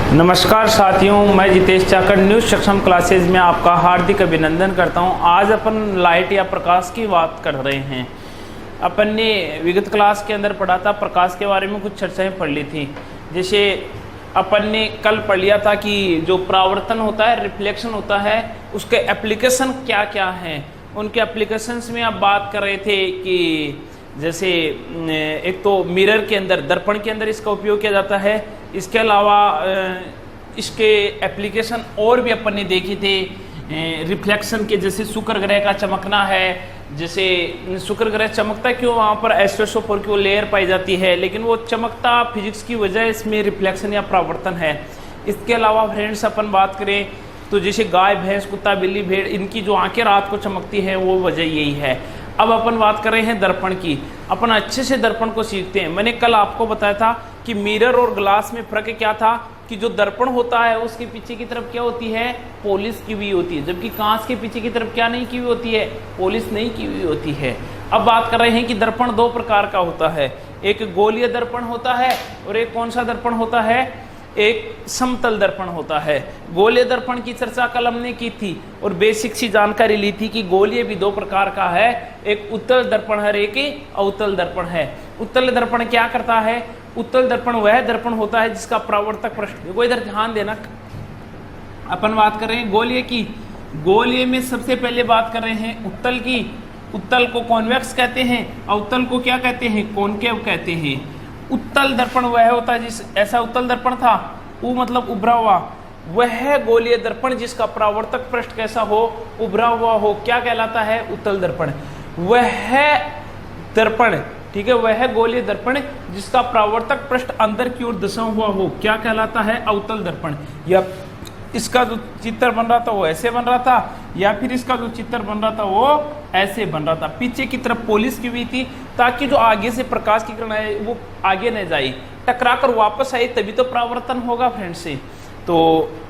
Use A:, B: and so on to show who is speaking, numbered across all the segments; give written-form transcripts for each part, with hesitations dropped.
A: नमस्कार साथियों, मैं जितेश चाकर न्यूज़ सक्षम क्लासेज में आपका हार्दिक अभिनंदन करता हूं। आज अपन लाइट या प्रकाश की बात कर रहे हैं। अपन ने विगत क्लास के अंदर पढ़ा था, प्रकाश के बारे में कुछ चर्चाएं पढ़ ली थी। जैसे अपन ने कल पढ़ लिया था कि जो परावर्तन होता है, रिफ्लेक्शन होता है, उसके एप्लीकेशन क्या क्या हैं। उनके एप्लीकेशंस में आप बात कर रहे थे कि जैसे एक तो मिरर के अंदर, दर्पण के अंदर इसका उपयोग किया जाता है। इसके अलावा इसके एप्लीकेशन और भी अपन ने देखी थे रिफ्लेक्शन के, जैसे शुक्र ग्रह का चमकना है। जैसे शुक्र ग्रह चमकता क्यों, वहाँ पर एस्ट्रोस्फीयर की वो लेयर पाई जाती है, लेकिन वो चमकता फिजिक्स की वजह इसमें रिफ्लेक्शन या परावर्तन है। इसके अलावा फ्रेंड्स अपन बात करें तो जैसे गाय, भैंस, कुत्ता, बिल्ली, भेड़, इनकी जो आंखें रात को चमकती हैं वो वजह यही है। अब अपन बात कर रहे हैं दर्पण की। अपन अच्छे से दर्पण को सीखते हैं। मैंने कल आपको बताया था कि मिरर और ग्लास में फर्क क्या था, कि जो दर्पण होता है उसके पीछे की तरफ क्या होती है, पॉलिश की हुई होती है, जबकि कांच के पीछे की तरफ क्या नहीं की हुई होती है, पॉलिश नहीं की हुई होती है। अब बात कर रहे हैं कि दर्पण दो प्रकार का होता है, एक गोलीय दर्पण होता है और एक कौन सा दर्पण होता है, एक समतल दर्पण होता है। गोलीय दर्पण की चर्चा कल हमने की थी और बेसिक सी जानकारी ली थी कि गोलीय भी दो प्रकार का है, एक उत्तल दर्पण है, एक अवतल दर्पण है। उत्तल दर्पण क्या करता है, उत्तल दर्पण वह दर्पण होता है जिसका परावर्तक पृष्ठ, देखो इधर ध्यान देना, अपन बात कर रहे हैं गोलीय की। गोलीय में सबसे पहले बात कर रहे हैं उत्तल की। उत्तल को कॉन्वेक्स कहते हैं, अवतल को क्या कहते हैं, कॉनकेव कहते हैं। उत्तल दर्पण वह होता है जिस, ऐसा उत्तल दर्पण था, वो मतलब उभरा हुआ, वह गोलीय दर्पण जिसका परावर्तक पृष्ठ कैसा हो, उभरा हुआ हो, क्या कहलाता है, उत्तल दर्पण। वह दर्पण, ठीक है, वह गोलीय दर्पण जिसका परावर्तक पृष्ठ अंदर की ओर दसा हुआ हो, क्या कहलाता है, अवतल दर्पण। या इसका जो चित्र बन रहा था वो ऐसे बन रहा था, या फिर इसका जो चित्र बन रहा था वो ऐसे बन रहा था, पीछे की तरफ पॉलिश की हुई थी, ताकि जो आगे से प्रकाश की किरण है वो आगे न जाए, टकरा कर वापस आई, तभी तो परावर्तन होगा फ्रेंड्स से। तो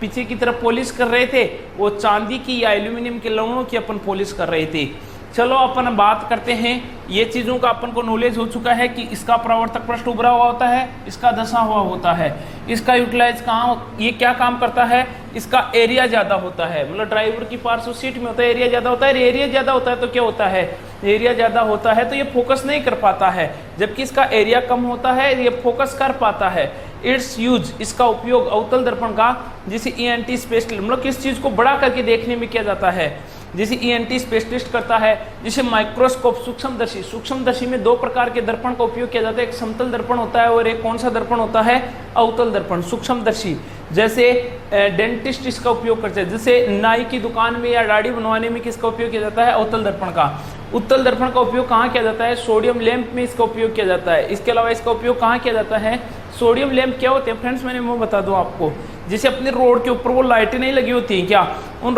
A: पीछे की तरफ पॉलिश कर रहे थे, वो चांदी की या एल्यूमिनियम के लवणों की अपन पॉलिश कर रहे थे। चलो अपन बात करते हैं, ये चीज़ों का अपन को नॉलेज हो चुका है कि इसका परावर्तक पृष्ठ उभरा हुआ होता है, इसका धंसा हुआ होता है। इसका यूटिलाइज कहाँ, ये क्या काम करता है, इसका एरिया ज़्यादा होता है, मतलब ड्राइवर की पार्श्व सीट में होता है एरिया ज़्यादा होता है। एरिया ज़्यादा होता है तो क्या होता है, एरिया ज़्यादा होता है तो ये फोकस नहीं कर पाता है, जबकि इसका एरिया कम होता है ये फोकस कर पाता है। इट्स यूज, इसका उपयोग अवतल दर्पण का, जिसे ENT स्पेशलिस्ट, मतलब किस चीज़ को बड़ा करके देखने में किया जाता है, जिसे ENT स्पेशलिस्ट करता है, जिसे माइक्रोस्कोप, सूक्ष्मदर्शी। सूक्ष्मदर्शी में दो प्रकार के दर्पण का उपयोग किया जाता है, एक समतल दर्पण होता है और एक कौन सा दर्पण होता है, अवतल दर्पण। सूक्ष्मदर्शी जैसे डेंटिस्ट इसका उपयोग करते हैं, जैसे नाई की दुकान में या दाढ़ी बनवाने में किसका उपयोग किया जाता है, अवतल दर्पण का। उत्तल दर्पण का उपयोग कहाँ किया जाता है, सोडियम लैंप में इसका उपयोग किया जाता है। इसके अलावा इसका उपयोग कहाँ किया जाता है, सोडियम लैंप क्या होते हैं फ्रेंड्स, मैंने वो बता दूं आपको, जैसे अपने रोड के ऊपर वो लाइटें नहीं लगी होती हैं क्या, उन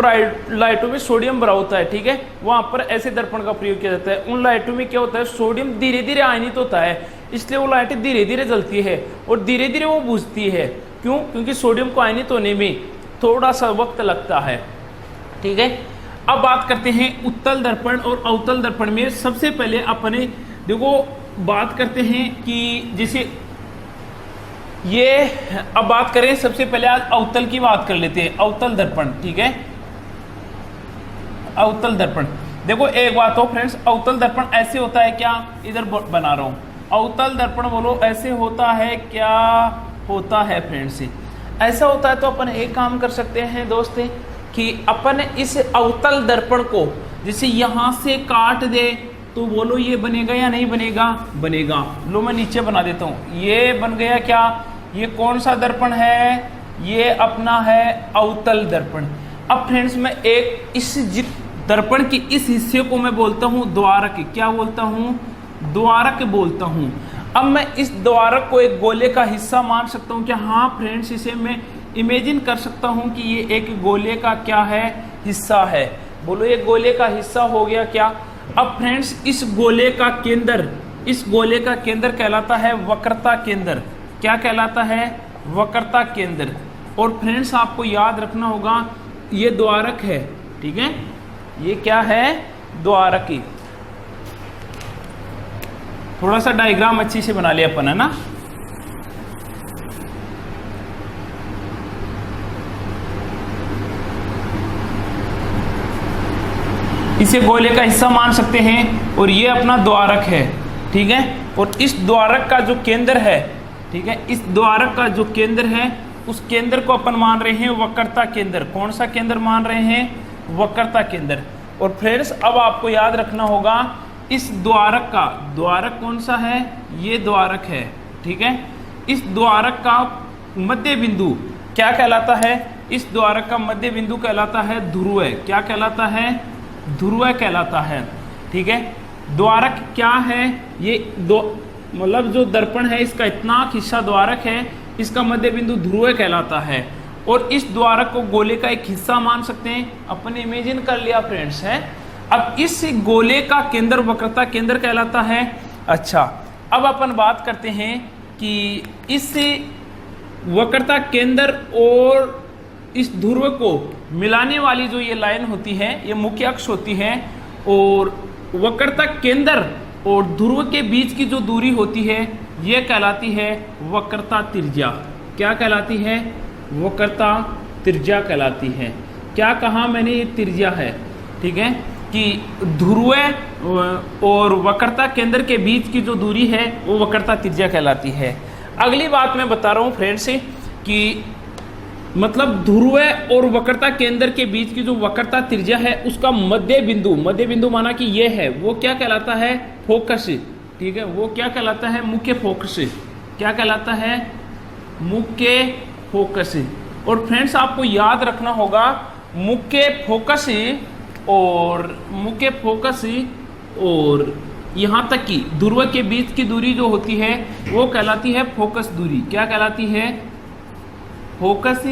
A: लाइटों में सोडियम भरा होता है, ठीक है, वहाँ पर ऐसे दर्पण का प्रयोग किया जाता है। उन लाइटों में क्या होता है, सोडियम धीरे धीरे आयनित होता है, इसलिए वो लाइटें धीरे धीरे जलती है और धीरे धीरे वो बुझती है। क्यों, क्योंकि सोडियम को आयनित होने में थोड़ा सा वक्त लगता है, ठीक है। अब बात करते हैं उत्तल दर्पण और अवतल दर्पण में। सबसे पहले अपने देखो बात करते हैं कि जैसे ये, अब बात करें सबसे पहले आज अवतल की बात कर लेते हैं, अवतल दर्पण, ठीक है। अवतल दर्पण, देखो एक बात हो फ्रेंड्स, अवतल दर्पण ऐसे होता है क्या, इधर बना रहा हूं, अवतल दर्पण बोलो ऐसे होता है क्या, होता है फ्रेंड्स, ऐसा होता है। तो अपन एक काम कर सकते हैं दोस्त कि अपन इस अवतल दर्पण को जैसे यहां से काट दे तो बोलो ये बनेगा या नहीं बनेगा, बनेगा। लो मैं नीचे बना देता हूं, ये बन गया क्या, ये कौन सा दर्पण है, ये अपना है अवतल दर्पण। अब फ्रेंड्स मैं एक इस दर्पण की इस हिस्से को मैं बोलता हूं द्वारक, क्या बोलता हूं, द्वारक बोलता हूं। अब मैं इस द्वारक को एक गोले का हिस्सा मान सकता हूं क्या, हाँ फ्रेंड्स, इसे मैं इमेजिन कर सकता हूं कि ये एक गोले का क्या है, हिस्सा है। बोलो ये गोले का हिस्सा हो गया क्या। अब फ्रेंड्स इस गोले का केंद्र, इस गोले का केंद्र कहलाता है वक्रता केंद्र, क्या कहलाता है, वक्रता केंद्र। और फ्रेंड्स आपको याद रखना होगा ये द्वारक है, ठीक है, ये क्या है, द्वारक। थोड़ा सा डायग्राम अच्छी से बना लिया अपन, है ना। इसे गोले का हिस्सा मान सकते हैं और ये अपना द्वारक है, ठीक है। और इस द्वारक का जो केंद्र है, ठीक है, इस द्वारक का जो केंद्र है उस केंद्र को अपन मान रहे हैं वक्रता केंद्र। कौन सा केंद्र मान रहे हैं? वक्रता केंद्र। और फ्रेंड्स अब आपको याद रखना होगा इस द्वारक का, द्वारक कौन सा है? ये द्वारक है, ठीक है। इस द्वारक का मध्य बिंदु क्या कहलाता है? इस द्वारक का मध्य बिंदु कहलाता है ध्रुव। क्या कहलाता है? ध्रुव कहलाता है, ठीक है। द्वारक क्या है? ये दो मतलब जो दर्पण है इसका इतना हिस्सा द्वारक है, इसका मध्य बिंदु ध्रुव कहलाता है। और इस द्वारक को गोले का एक हिस्सा मान सकते हैं, अपन इमेजिन कर लिया फ्रेंड्स है। अब इस गोले का केंद्र वक्रता केंद्र कहलाता है। अच्छा, अब अपन बात करते हैं कि इस वक्रता केंद्र और इस ध्रुव को मिलाने वाली जो ये लाइन होती है, ये मुख्य अक्ष होती है। और वक्रता केंद्र और ध्रुव के बीच की जो दूरी होती है ये कहलाती है वक्रता त्रिज्या। क्या कहलाती है? वक्रता त्रिज्या कहलाती है। क्या कहा मैंने? ये त्रिज्या है, ठीक है, कि ध्रुव और वक्रता केंद्र के बीच की जो दूरी है वो वक्रता त्रिज्या कहलाती है। अगली बात मैं बता रहा हूँ फ्रेंड्स कि मतलब ध्रुव और वक्रता केंद्र के बीच की जो वक्रता त्रिज्या है उसका मध्य बिंदु माना कि ये है, वो क्या कहलाता है? फोकस, ठीक है। वो क्या कहलाता है? मुख्य फोकस। क्या कहलाता है? मुख्य फोकस। और फ्रेंड्स आपको याद रखना होगा मुख्य फोकस और यहाँ तक कि ध्रुव के बीच की दूरी जो होती है वो कहलाती है फोकस दूरी। क्या कहलाती है? फोकस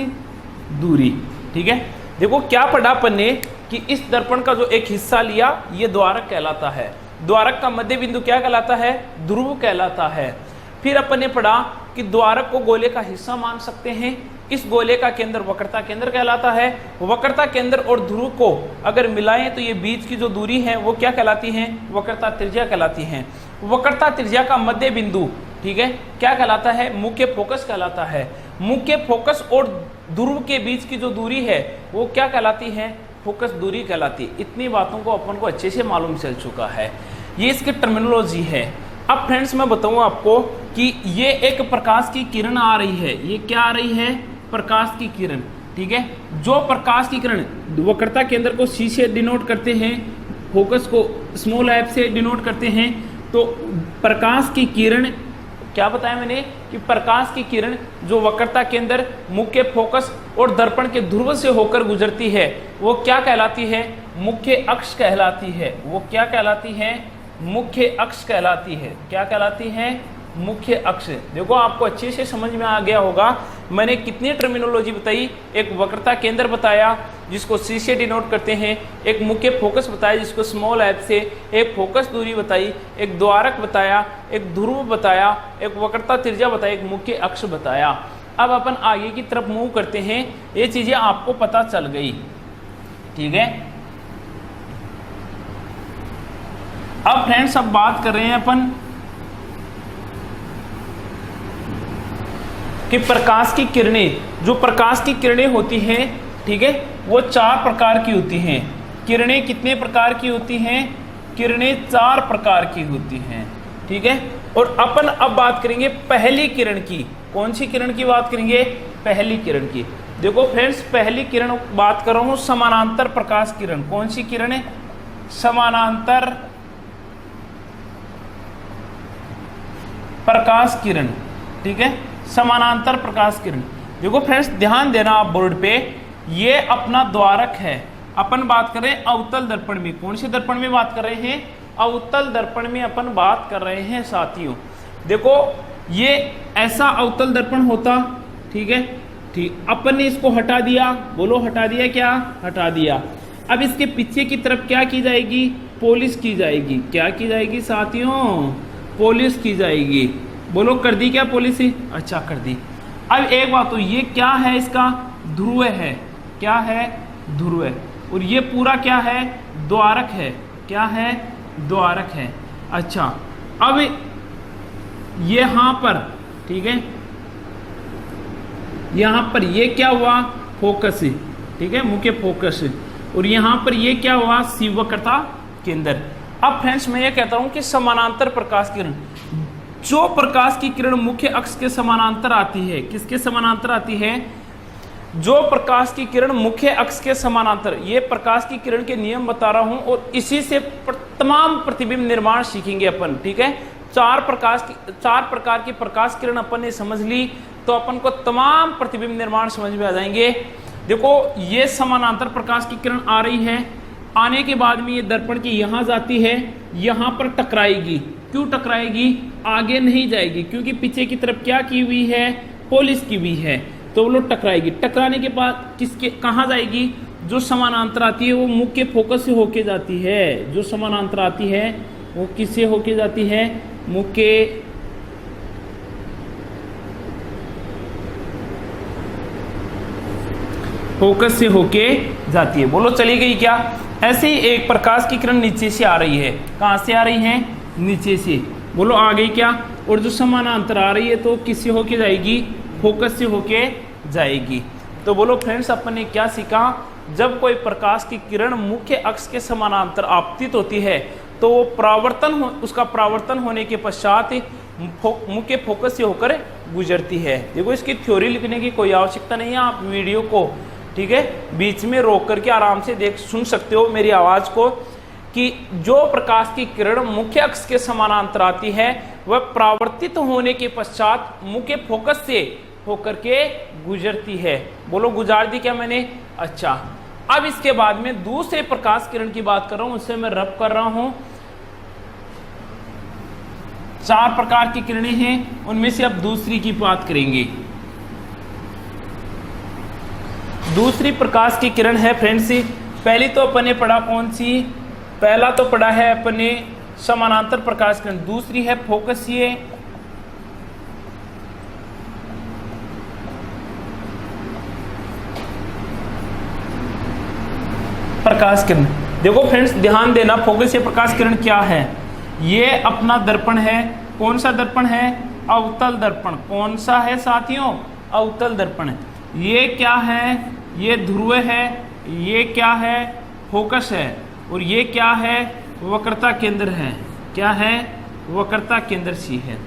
A: दूरी, ठीक है। देखो क्या पढ़ा अपन ने कि इस दर्पण का जो एक हिस्सा लिया ये द्वारक कहलाता है। द्वारक का मध्य बिंदु क्या कहलाता है? ध्रुव कहलाता है। फिर अपन ने पढ़ा कि द्वारक को गोले का हिस्सा मान सकते हैं। इस गोले का केंद्र वक्रता केंद्र कहलाता है। वक्रता केंद्र और ध्रुव को अगर मिलाएं तो ये बीच की जो दूरी है वो क्या कहलाती है? वक्रता त्रिज्या कहलाती है। वक्रता त्रिज्या का मध्य बिंदु, ठीक है, क्या कहलाता है? मुख्य फोकस कहलाता है। मुख्य फोकस और ध्रुव के बीच की जो दूरी है वो क्या कहलाती है? फोकस दूरी कहलाती है। इतनी बातों को अपन को अच्छे से मालूम चल चुका है। ये इसकी टर्मिनोलॉजी है। अब फ्रेंड्स मैं बताऊं आपको कि ये एक प्रकाश की किरण आ रही है। ये क्या आ रही है? प्रकाश की किरण, ठीक है। जो प्रकाश की किरण वक्रता केंद्र को सी से डिनोट करते हैं, फोकस को स्मॉल एफ से डिनोट करते हैं। तो प्रकाश की किरण क्या बताया मैंने कि प्रकाश की किरण जो वक्रता केंद्र, मुख्य फोकस और दर्पण के ध्रुव से होकर गुजरती है वो क्या कहलाती है? मुख्य अक्ष कहलाती है। वो क्या कहलाती है? मुख्य अक्ष कहलाती है। क्या कहलाती है? मुख्य अक्ष। देखो आपको अच्छे से समझ में आ गया होगा मैंने कितनी टर्मिनोलॉजी बताई। एक वक्रता केंद्र बताया जिसको सी से डिनोट करते हैं, एक मुख्य फोकस बताया जिसको स्मॉल एफ से, एक फोकस दूरी बताई, एक द्वारक बताया, एक ध्रुव बताया, एक वक्रता त्रिज्या बताई, एक मुख्य अक्ष बताया। अब अपन आगे की तरफ मूव करते हैं। ये चीजें आपको पता चल गई, ठीक है। अब फ्रेंड्स अब बात कर रहे हैं अपन कि प्रकाश की किरणें, जो प्रकाश की किरणें होती हैं, ठीक है, वो 4 प्रकार की होती हैं। किरणें कितने प्रकार की होती हैं? किरणें 4 प्रकार की होती हैं, ठीक है। और अपन अब बात करेंगे पहली किरण की। कौन सी किरण की बात करेंगे? पहली किरण की। देखो फ्रेंड्स पहली किरण बात कर रहा हूं समानांतर प्रकाश किरण। कौन सी किरण है? समानांतर प्रकाश किरण, ठीक है, समानांतर प्रकाश किरण। देखो फ्रेंड्स ध्यान देना आप बोर्ड पे, ये अपना द्वारक है। अपन बात कर रहे हैं अवतल दर्पण में। कौन से दर्पण में बात कर रहे हैं? अवतल दर्पण में अपन बात कर रहे हैं साथियों। देखो ये ऐसा अवतल दर्पण होता, ठीक है, ठीक। अपन ने इसको हटा दिया, बोलो हटा दिया, क्या हटा दिया। अब इसके पीछे की तरफ क्या की जाएगी? पॉलिश की जाएगी। क्या की जाएगी साथियों? पॉलिश की जाएगी। बोलो कर दी क्या पॉलिश? अच्छा कर दी। अब एक बात, तो ये क्या है? इसका ध्रुव है। क्या है? ध्रुव है। और ये पूरा क्या है? द्वारक है। क्या है? द्वारक है। अच्छा अब यहां पर, ठीक है, यहां पर ये क्या हुआ? फोकस, ठीक है, मुख्य फोकस। और यहाँ पर ये क्या हुआ, सी वक्रता केंद्र। अब फ्रेंड्स मैं ये कहता हूँ कि समानांतर प्रकाश किरण, जो प्रकाश की किरण मुख्य अक्ष के समानांतर आती है, किसके समानांतर आती है, जो प्रकाश की किरण मुख्य अक्ष के समानांतर, ये प्रकाश की किरण के नियम बता रहा हूं और इसी से तमाम प्रतिबिंब निर्माण सीखेंगे अपन, ठीक है। चार प्रकार की प्रकाश किरण अपन ने समझ ली तो अपन को तमाम प्रतिबिंब निर्माण समझ में आ जाएंगे। देखो ये समानांतर प्रकाश की किरण आ रही है, आने के बाद में ये दर्पण की यहां जाती है, यहां पर टकराएगी। क्यों टकराएगी, आगे नहीं जाएगी क्योंकि पीछे की तरफ क्या की हुई है, पॉलिश की हुई है, तो वो लोग टकराएगी। टकराने के बाद किसके कहाँ जाएगी, जो समानांतर आती है वो मुख्य फोकस से होके जाती है, जो समानांतर आती है वो किससे होके जाती है, मुख्य फोकस से होके जाती है। बोलो चली गई क्या। ऐसे ही एक प्रकाश की किरण नीचे से आ रही है, कहाँ से आ रही है, नीचे से। बोलो आ गई क्या। और जो समानांतर आ रही है तो किससे होके जाएगी, फोकस से होके जाएगी। तो बोलो फ्रेंड्स अपन ने क्या सीखा, जब कोई प्रकाश की किरण मुख्य अक्ष के समानांतर आपतित होती है तो वो उसका परावर्तन होने के पश्चात मुख्य फोकस से होकर गुजरती है। देखो इसकी थ्योरी लिखने की कोई आवश्यकता नहीं है, आप वीडियो को, ठीक है, बीच में रोक करके आराम से सुन सकते हो मेरी आवाज को, कि जो प्रकाश की किरण मुख्य अक्ष के समानांतर आती है वह परावर्तित होने के पश्चात मुख्य फोकस से होकर के गुजरती है। बोलो गुजार दी क्या मैंने। अच्छा, अब इसके बाद में दूसरे प्रकाश किरण की बात कर रहा हूं, उससे मैं रब कर रहा हूं। चार प्रकार की किरणें हैं, उनमें से अब दूसरी की बात करेंगे। दूसरी प्रकाश की किरण है फ्रेंड्स, पहली तो अपन ने पढ़ा कौन सी, पहला तो पढ़ा है अपन ने समानांतर प्रकाश किरण, दूसरी है फोकसीय प्रकाश किरण। देखो फ्रेंड्स ध्यान देना, फोकसीय प्रकाश किरण क्या है, ये अपना दर्पण है, कौन सा दर्पण है, अवतल दर्पण। कौन सा है साथियों, अवतल दर्पण। ये क्या है, ये ध्रुव है, ये क्या है, फोकस है, और ये क्या है, वक्रता केंद्र है। क्या है, वक्रता केंद्र सी है।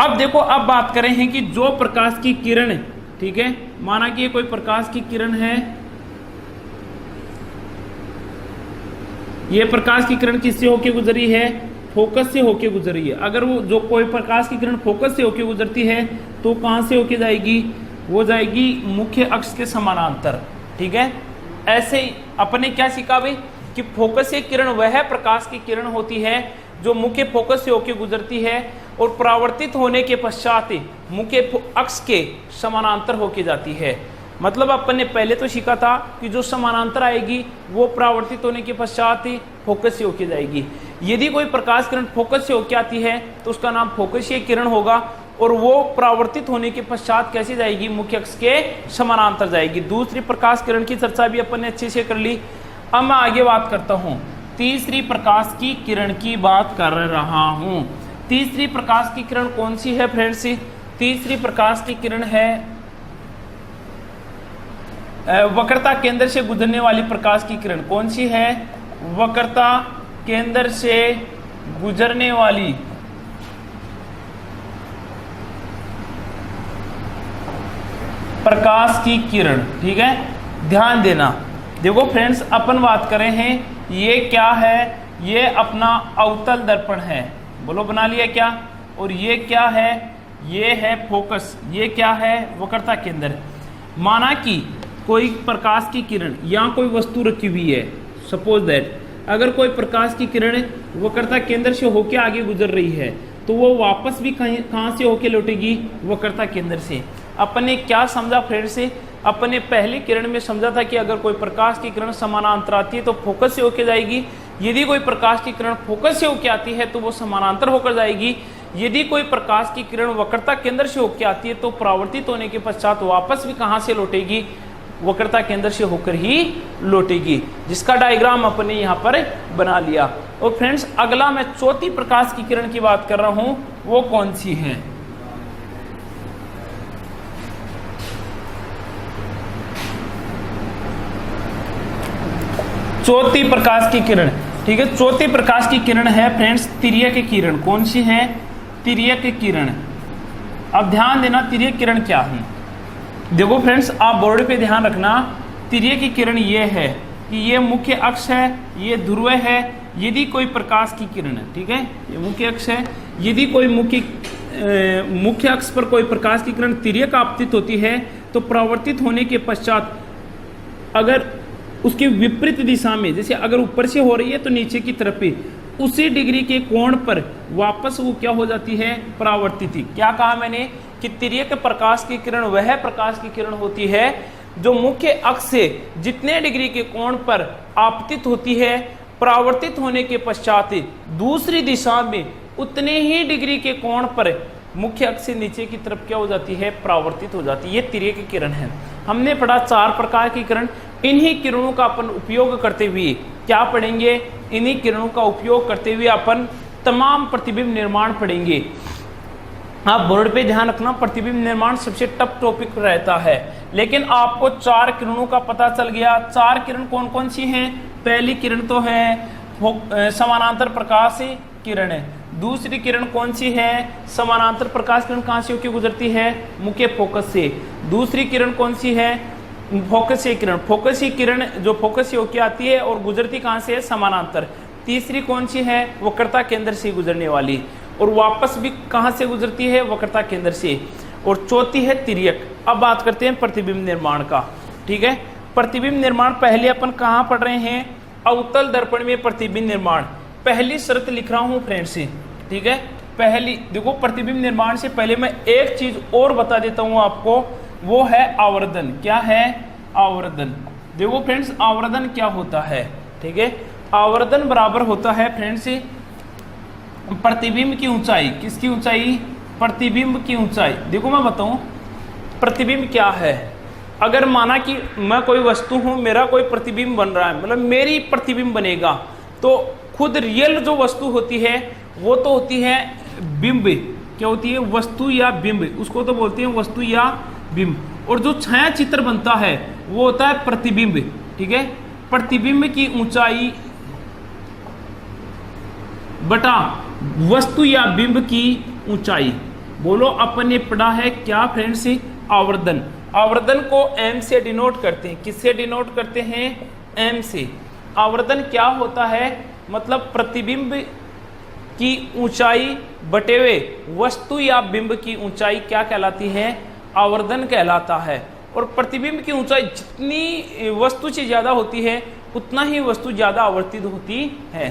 A: अब देखो, अब बात करें हैं कि जो प्रकाश की किरण, ठीक है, माना कि ये कोई प्रकाश की किरण है, ये प्रकाश की किरण किससे होके गुजरी है, फोकस से होके गुजरी है। अगर वो जो कोई प्रकाश की किरण फोकस से होके गुजरती है तो कहां से होके जाएगी, वो जाएगी मुख्य अक्ष के समानांतर, ठीक है। ऐसे ही अपने क्या सीखा भाई, कि फोकस से किरण वह प्रकाश की किरण होती है जो मुख्य फोकस से होके गुजरती है और परावर्तित होने के पश्चात मुख्य अक्ष के समानांतर होके जाती है। मतलब अपन ने पहले तो सीखा था कि जो समानांतर आएगी वो परावर्तित होने के पश्चात ही फोकस से होके जाएगी। यदि कोई प्रकाश किरण फोकस से होके आती है तो उसका नाम फोकसीय किरण होगा, और वो परावर्तित होने के पश्चात कैसे जाएगी, मुख्य अक्ष के समानांतर जाएगी। दूसरी प्रकाश किरण की चर्चा भी अपन ने अच्छे से कर ली। अब मैं आगे बात करता हूँ, तीसरी प्रकाश की किरण की बात कर रहा हूँ। तीसरी प्रकाश की किरण कौन सी है फ्रेंड्स, तीसरी प्रकाश की किरण है वक्रता केंद्र से गुजरने वाली प्रकाश की किरण। कौन सी है, वक्रता केंद्र से गुजरने वाली प्रकाश की किरण, ठीक है। ध्यान देना, देखो फ्रेंड्स अपन बात कर रहे हैं, ये क्या है, ये अपना अवतल दर्पण है। बोलो बना लिया क्या। और ये क्या है, ये है फोकस, ये क्या है, वक्रता केंद्र। माना कि कोई प्रकाश की किरण या कोई वस्तु रखी हुई है, सपोज दैट अगर कोई प्रकाश की किरण वक्रता केंद्र से होके आगे गुजर रही है तो वो वापस भी कहां से होके लौटेगी, वक्रता केंद्र से। अपन ने क्या समझा फ्रेंड से, अपन ने पहली किरण में समझा था कि अगर कोई प्रकाश की किरण समानांतर आती है तो फोकस से होके जाएगी। यदि कोई प्रकाश की किरण फोकस से होके आती है तो वो समानांतर होकर जाएगी। यदि कोई प्रकाश की किरण वक्रता केंद्र से होके आती है तो परावर्तित होने के पश्चात वापस भी कहां से लौटेगी, वक्रता केंद्र से होकर ही लौटेगी, जिसका डायग्राम अपन ने यहाँ पर बना लिया। और फ्रेंड्स अगला मैं चौथी प्रकाश की किरण की बात कर रहा हूं, वो कौन सी है, चौथी प्रकाश की किरण, ठीक है। चौथी प्रकाश की किरण है फ्रेंड्स तिर्यक किरण। कौन सी है? तिर्यक किरण। अब ध्यान देना तिर्यक किरण क्या है। देखो फ्रेंड्स, आप बोर्ड पे ध्यान रखना, तिर्यक किरण ये है कि ये मुख्य अक्ष है, ये ध्रुव है। यदि कोई प्रकाश की किरण है, ठीक है, ये मुख्य अक्ष है, यदि कोई मुख्य अक्ष पर कोई प्रकाश की किरण तिर्यक आपतित होती है तो परावर्तित होने के पश्चात अगर उसके विपरीत दिशा में, जैसे अगर ऊपर से हो रही है तो नीचे की तरफ पे उसी डिग्री के कोण पर वापस वो क्या हो जाती है? परावर्तित। क्या कहा मैंने कि तिर्यक प्रकाश की किरण वह प्रकाश की किरण होती है जो मुख्य अक्ष से जितने डिग्री के कोण पर आपतित होती है, परावर्तित होने के पश्चात दूसरी दिशा में उतने ही डिग्री के कोण पर मुख्य अक्ष से नीचे की तरफ क्या हो जाती है? परावर्तित हो जाती है। ये तिर्यक किरण है। हमने पढ़ा 4 प्रकार की किरण। इन्हीं किरणों का अपन उपयोग करते हुए क्या पढ़ेंगे? इन्हीं किरणों का उपयोग करते हुए अपन तमाम प्रतिबिंब निर्माण पढ़ेंगे। आप बोर्ड पे ध्यान रखना, प्रतिबिंब निर्माण सबसे टफ टॉपिक रहता है, लेकिन आपको 4 किरणों का पता चल गया। 4 किरण कौन कौन सी हैं? पहली किरण तो है समानांतर प्रकाश किरण है। दूसरी किरण कौन सी है? समानांतर प्रकाश किरण कहाँ से होकर गुजरती है? मुख्य फोकस से। दूसरी किरण कौन सी है? फोकसीय किरण। फोकसीय किरण जो फोकस से होकर आती है और गुजरती कहाँ से है? समानांतर। तीसरी कौन सी है? वक्रता केंद्र से गुजरने वाली, और वापस भी कहाँ से गुजरती है? वक्रता केंद्र से। और चौथी है तिर्यक। अब बात करते हैं प्रतिबिंब निर्माण का, ठीक है। प्रतिबिंब निर्माण पहले अपन कहाँ पढ़ रहे हैं? अवतल दर्पण में प्रतिबिंब निर्माण। पहली शर्त लिख रहा हूँ फ्रेंड्स, ठीक है। पहली देखो, प्रतिबिंब निर्माण से पहले मैं एक चीज और बता देता हूँ आपको, वो है आवर्धन। क्या है? आवर्धन। देखो फ्रेंड्स, आवर्धन क्या होता है, ठीक है। आवर्धन बराबर होता है फ्रेंड्स प्रतिबिंब की ऊंचाई। किसकी ऊंचाई? प्रतिबिंब की ऊंचाई। देखो मैं बताऊं प्रतिबिंब क्या है। अगर माना कि मैं कोई वस्तु हूं, मेरा कोई प्रतिबिंब बन रहा है, मतलब मेरी प्रतिबिंब बनेगा, तो खुद रियल जो वस्तु होती है वो तो होती है बिंब। क्या होती है? वस्तु या बिंब। उसको तो बोलते हैं वस्तु या बिंब। और जो छाया चित्र बनता है वो होता है प्रतिबिंब, ठीक है। प्रतिबिंब की ऊंचाई बटा वस्तु या बिंब की ऊंचाई। बोलो, अपन ने पढ़ा है क्या फ्रेंड्स? आवर्धन। आवर्धन को m से डिनोट करते हैं। किससे डिनोट करते हैं? m से। आवर्धन क्या होता है? मतलब प्रतिबिंब की ऊंचाई बटे हुए वस्तु या बिंब की ऊंचाई क्या कहलाती है? आवर्धन कहलाता है। और प्रतिबिंब की ऊंचाई जितनी वस्तु से ज्यादा होती है उतना ही वस्तु ज्यादा आवर्तित होती है।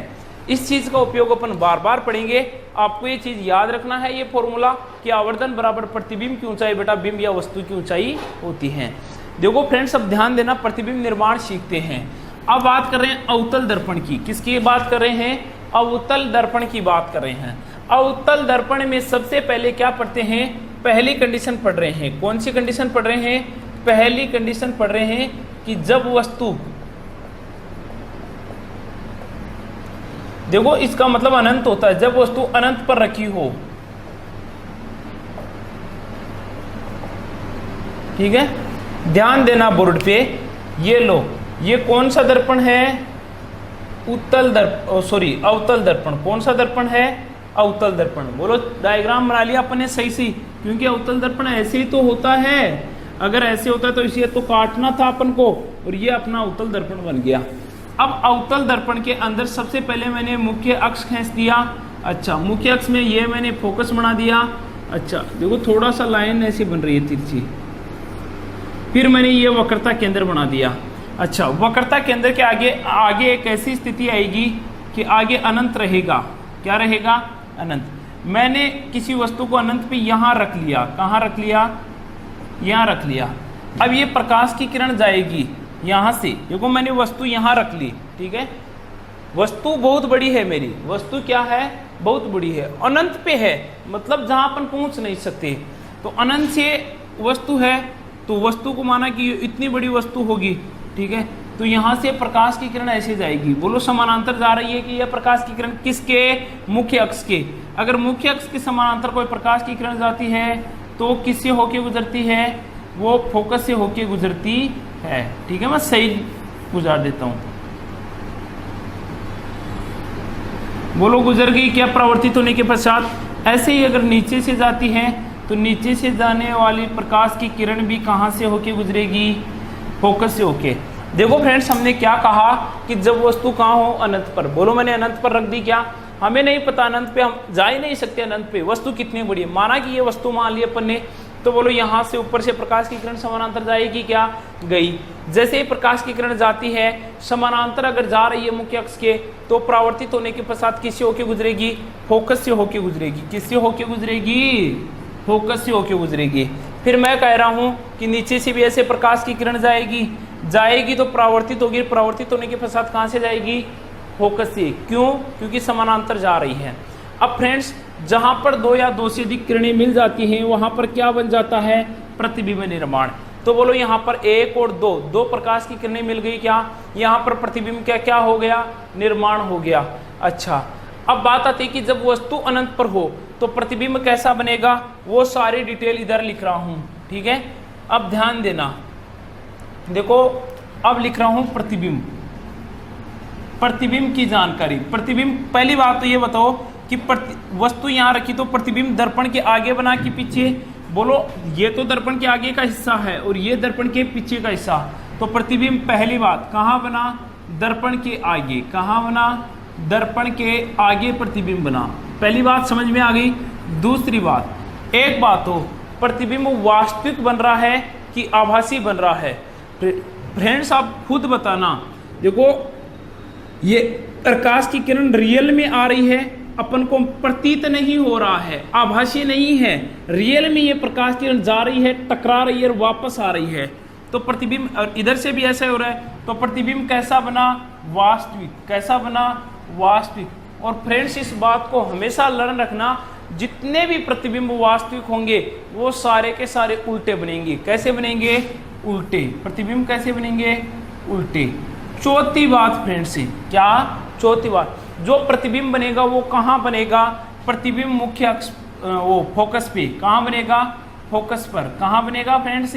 A: इस चीज का उपयोग अपन बार बार पढ़ेंगे। आपको ये चीज याद रखना है, ये फॉर्मूला कि आवर्धन बराबर प्रतिबिंब की ऊंचाई बटा बिंब या वस्तु की ऊंचाई होती है। देखो फ्रेंड्स, अब ध्यान देना, प्रतिबिंब निर्माण सीखते हैं। अब बात कर रहे हैं अवतल दर्पण की। किसकी बात कर रहे हैं? अवतल दर्पण की बात कर रहे हैं। अवतल दर्पण में सबसे पहले क्या पढ़ते हैं? पहली कंडीशन पढ़ रहे हैं। कौन सी कंडीशन पढ़ रहे हैं? पहली कंडीशन पढ़ रहे हैं कि जब वस्तु, देखो इसका मतलब अनंत होता है, जब वस्तु अनंत पर रखी हो, ठीक है। ध्यान देना बोर्ड पे, ये लो, ये कौन सा दर्पण है? अवतल दर्पण। कौन सा दर्पण है? अवतल दर्पण। बोलो, डायग्राम बना लिया अपन ने सही से, क्योंकि अवतल दर्पण ऐसे ही तो होता है। अगर ऐसे होता है तो इसे तो काटना था अपन को, और ये अपना अवतल दर्पण बन गया। अब अवतल दर्पण के अंदर सबसे पहले मैंने मुख्य अक्ष खींच दिया। अच्छा, मुख्य अक्ष में ये मैंने फोकस बना दिया। अच्छा देखो, थोड़ा सा लाइन ऐसी बन रही है तिरछी। फिर मैंने ये वक्रता केंद्र बना दिया। अच्छा, वक्रता केंद्र के आगे एक ऐसी स्थिति आएगी कि आगे अनंत रहेगा। क्या रहेगा? अनंत। मैंने किसी वस्तु को अनंत पे यहां रख लिया। कहां रख लिया? यहां रख लिया। अब ये प्रकाश की किरण जाएगी यहां से। देखो मैंने वस्तु यहां रख ली, ठीक है। वस्तु बहुत बड़ी है मेरी। वस्तु क्या है? बहुत बड़ी है, अनंत पे है, मतलब जहां अपन पहुंच नहीं सकते। तो अनंत से वस्तु है, तो वस्तु को माना कि इतनी बड़ी वस्तु होगी, ठीक है। तो यहां से प्रकाश की किरण ऐसे जाएगी। बोलो, समानांतर जा रही है कि यह प्रकाश की किरण किसके? मुख्य अक्ष के। अगर मुख्य अक्ष के समानांतर कोई प्रकाश की किरण जाती है तो किससे होके गुजरती है? वो फोकस से होके गुजरती है, ठीक है। मैं सही गुजार देता हूं। बोलो गुजर गई क्या परावर्तित होने के पश्चात। ऐसे ही अगर नीचे से जाती है तो नीचे से जाने वाली प्रकाश की किरण भी कहाँ से होके गुजरेगी, फोकस से होके। देखो फ्रेंड्स, हमने क्या कहा कि जब वस्तु कहाँ हो, अनंत पर। बोलो मैंने अनंत पर रख दी क्या, हमें नहीं पता अनंत पे, हम जा ही नहीं सकते अनंत पे, वस्तु कितनी बड़ी है। माना कि ये वस्तु मान ली अपन ने, तो बोलो यहाँ से ऊपर से प्रकाश की किरण समानांतर जाएगी क्या, गई। जैसे ही प्रकाश की किरण जाती है समानांतर अगर जा रही है मुख्य अक्ष के, तो परावर्तित होने के पश्चात किससे होके गुजरेगी, फोकस से होके गुजरेगी। किससे होके गुजरेगी, फोकस से होके गुजरेगी। फिर मैं कह रहा हूँ कि नीचे से भी ऐसे प्रकाश की किरण जाएगी तो परावर्तित होगी, परावर्तित होने के पश्चात कहाँ से जाएगी, फोकस से। क्यों, क्योंकि समानांतर जा रही है। अब फ्रेंड्स, जहां पर दो या दो से अधिक किरणें मिल जाती हैं वहां पर क्या बन जाता है, प्रतिबिंब निर्माण। तो बोलो यहाँ पर एक और दो प्रकाश की किरणें मिल गई क्या, यहाँ पर प्रतिबिंब क्या हो गया, निर्माण हो गया। अच्छा, अब बात आती है कि जब वस्तु अनंत पर हो तो प्रतिबिंब कैसा बनेगा, वो सारी डिटेल इधर लिख रहा हूं, ठीक है। अब ध्यान देना, देखो अब लिख रहा हूं प्रतिबिंब की जानकारी। प्रतिबिंब, पहली बात तो ये बताओ कि वस्तु यहां रखी तो प्रतिबिंब दर्पण के आगे बना कि पीछे। बोलो ये तो दर्पण के आगे का हिस्सा है और ये दर्पण के पीछे का हिस्सा, तो प्रतिबिंब पहली बात कहां बना, दर्पण के आगे। कहां बना, दर्पण के आगे प्रतिबिंब बना। पहली बात समझ में आ गई। दूसरी बात, एक बात हो, प्रतिबिंब वास्तविक बन रहा है कि आभासी बन रहा है। फ्रेंड्स आप खुद बताना। देखो ये प्रकाश की किरण रियल में आ रही है, अपन को प्रतीत नहीं हो रहा है, आभासी नहीं है, रियल में ये प्रकाश किरण जा रही है, टकरा रही है और वापस आ रही है। तो प्रतिबिंब, और इधर से भी ऐसा हो रहा है, तो प्रतिबिंब कैसा बना, वास्तविक। कैसा बना, वास्तविक। और फ्रेंड्स इस बात को हमेशा लर्न रखना, जितने भी प्रतिबिंब वास्तविक होंगे वो सारे के सारे उल्टे बनेंगे। कैसे बनेंगे, उल्टे। प्रतिबिंब कैसे बनेंगे, उल्टे। चौथी बात फ्रेंड्स, क्या, चौथी बात, जो प्रतिबिंब बनेगा वो कहाँ बनेगा, प्रतिबिंब मुख्य अक्ष, वो फोकस पे। कहाँ बनेगा, फोकस पर। कहाँ बनेगा फ्रेंड्स,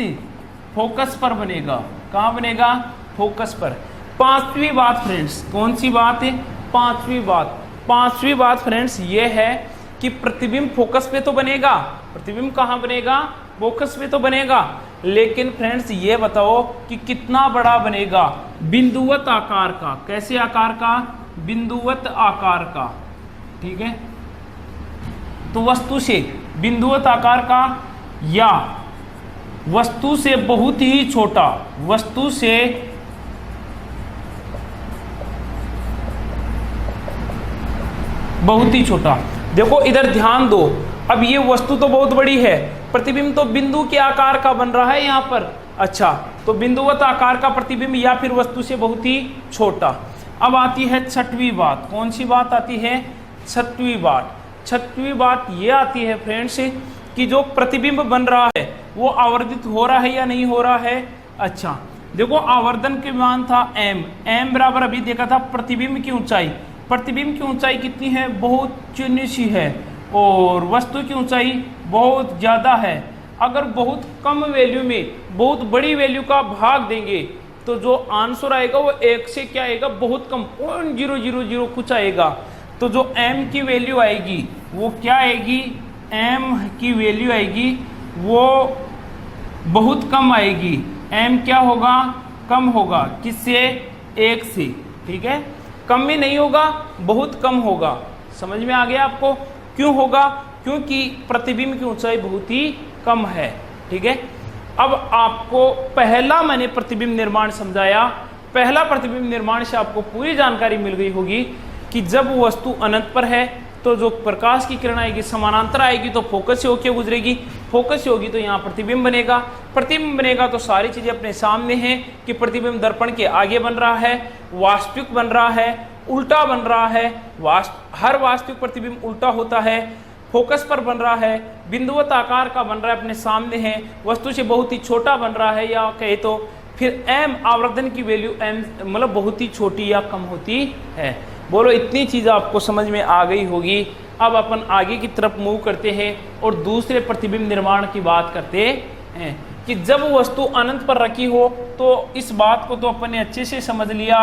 A: फोकस पर बनेगा। कहाँ बनेगा, फोकस पर। पांचवी बात फ्रेंड्स, कौन सी बात है, पांचवी बात। पांचवी बात फ्रेंड्स ये है कि प्रतिबिंब फोकस पे तो बनेगा, प्रतिबिंब कहाँ बनेगा, फोकस पे तो बनेगा, लेकिन फ्रेंड्स ये बताओ कि कितना बड़ा बनेगा, बिंदुवत आकार का। कैसे आकार का, बिंदुवत आकार का, ठीक है। तो वस्तु से बिंदुवत आकार का या वस्तु से बहुत ही छोटा, वस्तु से बहुत ही छोटा। देखो इधर ध्यान दो, अब ये वस्तु तो बहुत बड़ी है, प्रतिबिंब तो बिंदु के आकार का बन रहा है यहाँ पर। अच्छा, तो बिंदुवत आकार का प्रतिबिंब या फिर वस्तु से बहुत ही छोटा। अब आती है छठवीं बात। कौन सी बात आती है, छठवीं बात। छठवीं बात ये आती है फ्रेंड्स कि जो प्रतिबिंब बन रहा है वो आवर्धित हो रहा है या नहीं हो रहा है। अच्छा देखो, आवर्धन के मान था m बराबर अभी देखा था प्रतिबिंब की ऊंचाई। प्रतिबिंब की ऊंचाई कितनी है, बहुत चुनी सी है, और वस्तु की ऊंचाई बहुत ज़्यादा है। अगर बहुत कम वैल्यू में बहुत बड़ी वैल्यू का भाग देंगे तो जो आंसर आएगा वो 1 से क्या आएगा, बहुत कम, 0.000 कुछ आएगा। तो जो m की वैल्यू आएगी वो क्या आएगी, m की वैल्यू आएगी वो बहुत कम आएगी। m क्या होगा, कम होगा, किससे, 1 से, ठीक है। कम में नहीं होगा, बहुत कम होगा। समझ में आ गया आपको, क्यों होगा, क्योंकि प्रतिबिंब की ऊंचाई बहुत ही कम है, ठीक है। अब आपको पहला मैंने प्रतिबिंब निर्माण समझाया, पहला प्रतिबिंब निर्माण से आपको पूरी जानकारी मिल गई होगी कि जब वस्तु अनंत पर है तो जो प्रकाश की किरण आएगी समानांतर आएगी तो फोकस से होकर गुजरेगी, फोकस से होगी तो यहाँ प्रतिबिंब बनेगा। प्रतिबिंब बनेगा तो सारी चीजें अपने सामने हैं कि प्रतिबिंब दर्पण के आगे बन रहा है, वास्तविक बन रहा है, उल्टा बन रहा है। हर वास्तविक प्रतिबिंब उल्टा होता है, फोकस पर बन रहा है, बिंदुवत आकार का बन रहा है, अपने सामने है, वस्तु से बहुत ही छोटा बन रहा है, या कहे तो फिर m आवर्धन की वैल्यू m मतलब बहुत ही छोटी या कम होती है। बोलो इतनी चीज़ आपको समझ में आ गई होगी। अब अपन आगे की तरफ मूव करते हैं और दूसरे प्रतिबिंब निर्माण की बात करते हैं कि जब वस्तु अनंत पर रखी हो तो इस बात को तो अपन ने अच्छे से समझ लिया।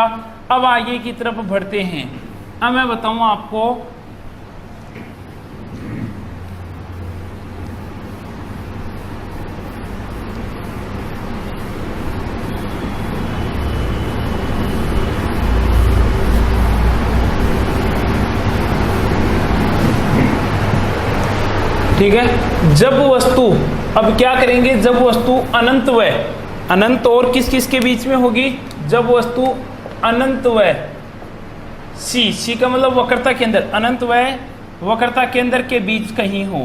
A: अब आगे की तरफ बढ़ते हैं। अब मैं बताऊं आपको ठीक है। जब वस्तु, अब क्या करेंगे, जब वस्तु अनंत व अनंत और किस किस के बीच में होगी, जब वस्तु अनंत व सी का मतलब वक्रता केंद्र, अनंत व वक्रता केंद्र के बीच कहीं हो।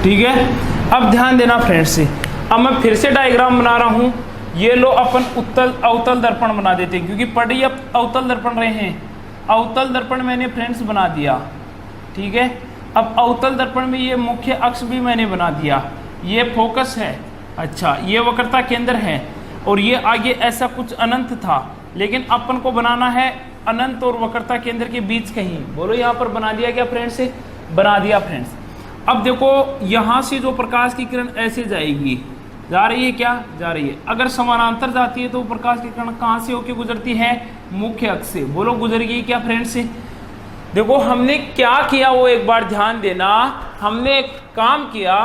A: ठीक है। अब ध्यान देना फ्रेंड्स से, अब मैं फिर से डायग्राम बना रहा हूं। ये लो अपन उत्तल अवतल दर्पण बना देते हैं, क्योंकि पढ़ी अब अवतल दर्पण रहे हैं। अवतल दर्पण मैंने फ्रेंड्स बना दिया। ठीक है। अब अवतल दर्पण में ये मुख्य अक्ष भी मैंने बना दिया, ये फोकस है। अच्छा, ये वक्रता केंद्र है और ये आगे ऐसा कुछ अनंत था, लेकिन अपन को बनाना है अनंत और वक्रता केंद्र के बीच कहीं। बोलो यहाँ पर बना दिया क्या फ्रेंड्स? बना दिया फ्रेंड्स। अब देखो यहाँ से जो प्रकाश की किरण ऐसे जाएगी, जा रही है क्या? जा रही है। अगर समानांतर जाती है तो प्रकाश की किरण कहाँ से होकर गुजरती है? मुख्य अक्ष से। बोलो गुजरेगी क्या फ्रेंड्स? देखो हमने क्या किया वो एक बार ध्यान देना। हमने एक काम किया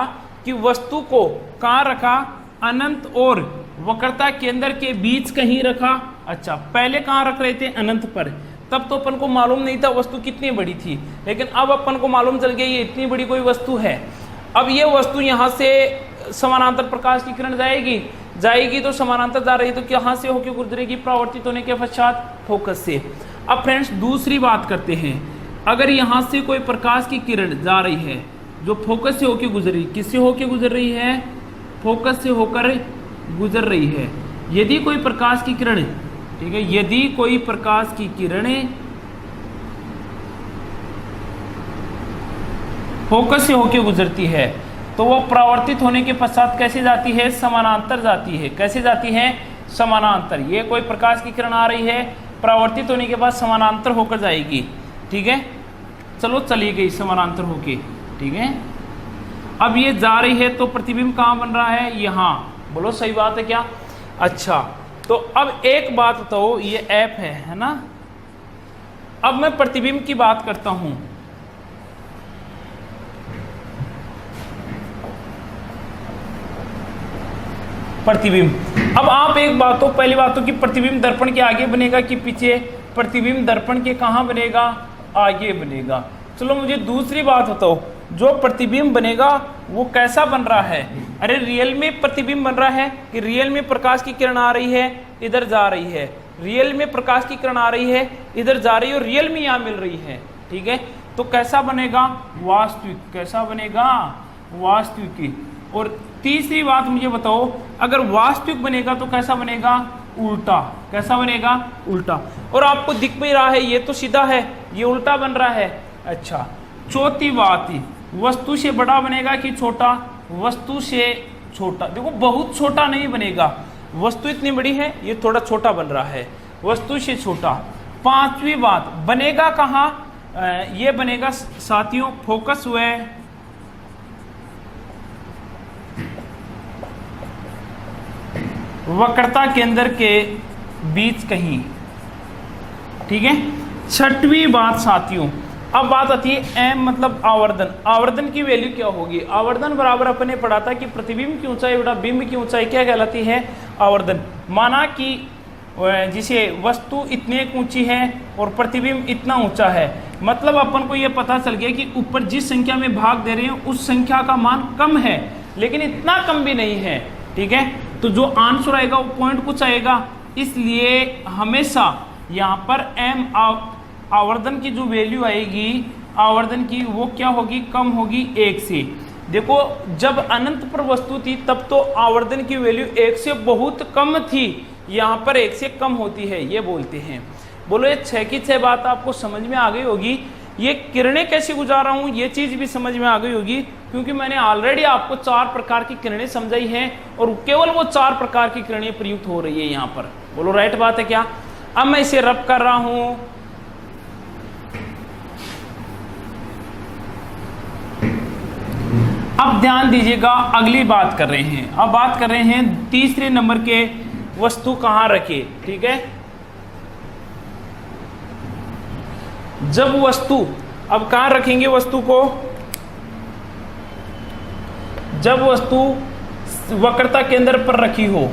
A: कि वस्तु को कहाँ रखा? अनंत और वक्रता केंद्र के बीच कहीं रखा। अच्छा, पहले कहाँ रख रहे थे? अनंत पर। तब तो अपन को मालूम नहीं था वस्तु कितनी बड़ी थी, लेकिन अब अपन को मालूम चल गया ये इतनी बड़ी कोई वस्तु है। अब ये वस्तु यहाँ से समानांतर प्रकाश की किरण जाएगी तो समानांतर जा रही है, तो कहाँ से होकर गुजरेगी? परावर्तित होने के पश्चात फोकस से। अब फ्रेंड्स दूसरी बात करते हैं, अगर यहाँ से कोई प्रकाश की किरण जा रही है जो फोकस से होकर गुजर रही, किससे होकर गुजर रही है? फोकस से होकर गुजर रही है। यदि कोई प्रकाश की किरण, ठीक है, यदि कोई प्रकाश की किरणें फोकस से होकर गुजरती है तो वो परावर्तित होने के पश्चात कैसे जाती है? समानांतर जाती है। कैसे जाती है? समानांतर। ये कोई प्रकाश की किरण आ रही है, परावर्तित होने के बाद समानांतर होकर जाएगी। ठीक है, चलो चली गई समानांतर होके। ठीक है। अब ये जा रही है तो प्रतिबिंब कहाँ बन रहा है? यहाँ। बोलो सही बात है क्या? अच्छा, तो अब एक बात बताओ, ये ऐप है ना। अब मैं प्रतिबिंब की बात करता हूं। प्रतिबिंब, अब आप एक बात हो, पहली बात हो कि प्रतिबिंब दर्पण के आगे बनेगा कि पीछे? प्रतिबिंब दर्पण के कहाँ बनेगा? आगे बनेगा। चलो मुझे दूसरी बात बताओ, जो प्रतिबिंब बनेगा वो कैसा बन रहा है? अरे रियल में प्रतिबिंब बन रहा है कि रियल में प्रकाश की किरण आ रही है, इधर जा रही है, रियल में प्रकाश की किरण आ रही है, इधर जा रही है, और रियल में यहाँ मिल रही है। ठीक है, तो कैसा बनेगा? वास्तविक। कैसा बनेगा? वास्तविक। और तीसरी बात मुझे बताओ, अगर वास्तविक बनेगा तो कैसा बनेगा? उल्टा। कैसा बनेगा? उल्टा। और आपको दिख भी रहा है ये तो सीधा है, ये उल्टा बन रहा है। अच्छा, चौथी बात, वस्तु से बड़ा बनेगा कि छोटा? वस्तु से छोटा। देखो बहुत छोटा नहीं बनेगा, वस्तु इतनी बड़ी है, ये थोड़ा छोटा बन रहा है, वस्तु से छोटा। पांचवी बात, बनेगा कहाँ? ये बनेगा साथियों फोकस व वक्रता केंद्र के बीच कहीं। ठीक है। छठवीं बात साथियों, अब बात आती है एम मतलब आवर्धन। आवर्धन की वैल्यू क्या होगी? आवर्धन बराबर अपने पढ़ा था कि प्रतिबिंब की ऊंचाई बटा बिंब की ऊंचाई क्या कहलाती है? आवर्धन। माना कि जिसे वस्तु इतने ऊंची है और प्रतिबिंब इतना ऊंचा है, मतलब अपन को यह पता चल गया कि ऊपर जिस संख्या में भाग दे रहे हैं उस संख्या का मान कम है, लेकिन इतना कम भी नहीं है। ठीक है, तो जो आंसर आएगा वो पॉइंट कुछ आएगा, इसलिए हमेशा यहाँ पर एम आवर्धन की जो वैल्यू आएगी आवर्धन की, वो क्या होगी? कम होगी 1 से। देखो जब अनंत पर वस्तु थी तब तो आवर्धन की वैल्यू 1 से बहुत कम थी, यहाँ पर 1 से कम होती है, ये बोलते हैं। बोलो ये 6 की 6 बात आपको समझ में आ गई होगी। ये किरणें कैसे गुजार रहा हूँ ये चीज़ भी समझ में आ गई होगी, क्योंकि मैंने ऑलरेडी आपको 4 प्रकार की किरणें समझाई हैं और केवल वो 4 प्रकार की किरणें प्रयुक्त हो रही है यहाँ पर। बोलो राइट बात है क्या? अब मैं इसे रब कर रहा हूँ। अब ध्यान दीजिएगा, अगली बात कर रहे हैं। अब बात कर रहे हैं तीसरे नंबर के वस्तु कहाँ रखे। ठीक है, जब वस्तु, अब कहाँ रखेंगे वस्तु को, जब वस्तु वक्रता केंद्र पर रखी हो।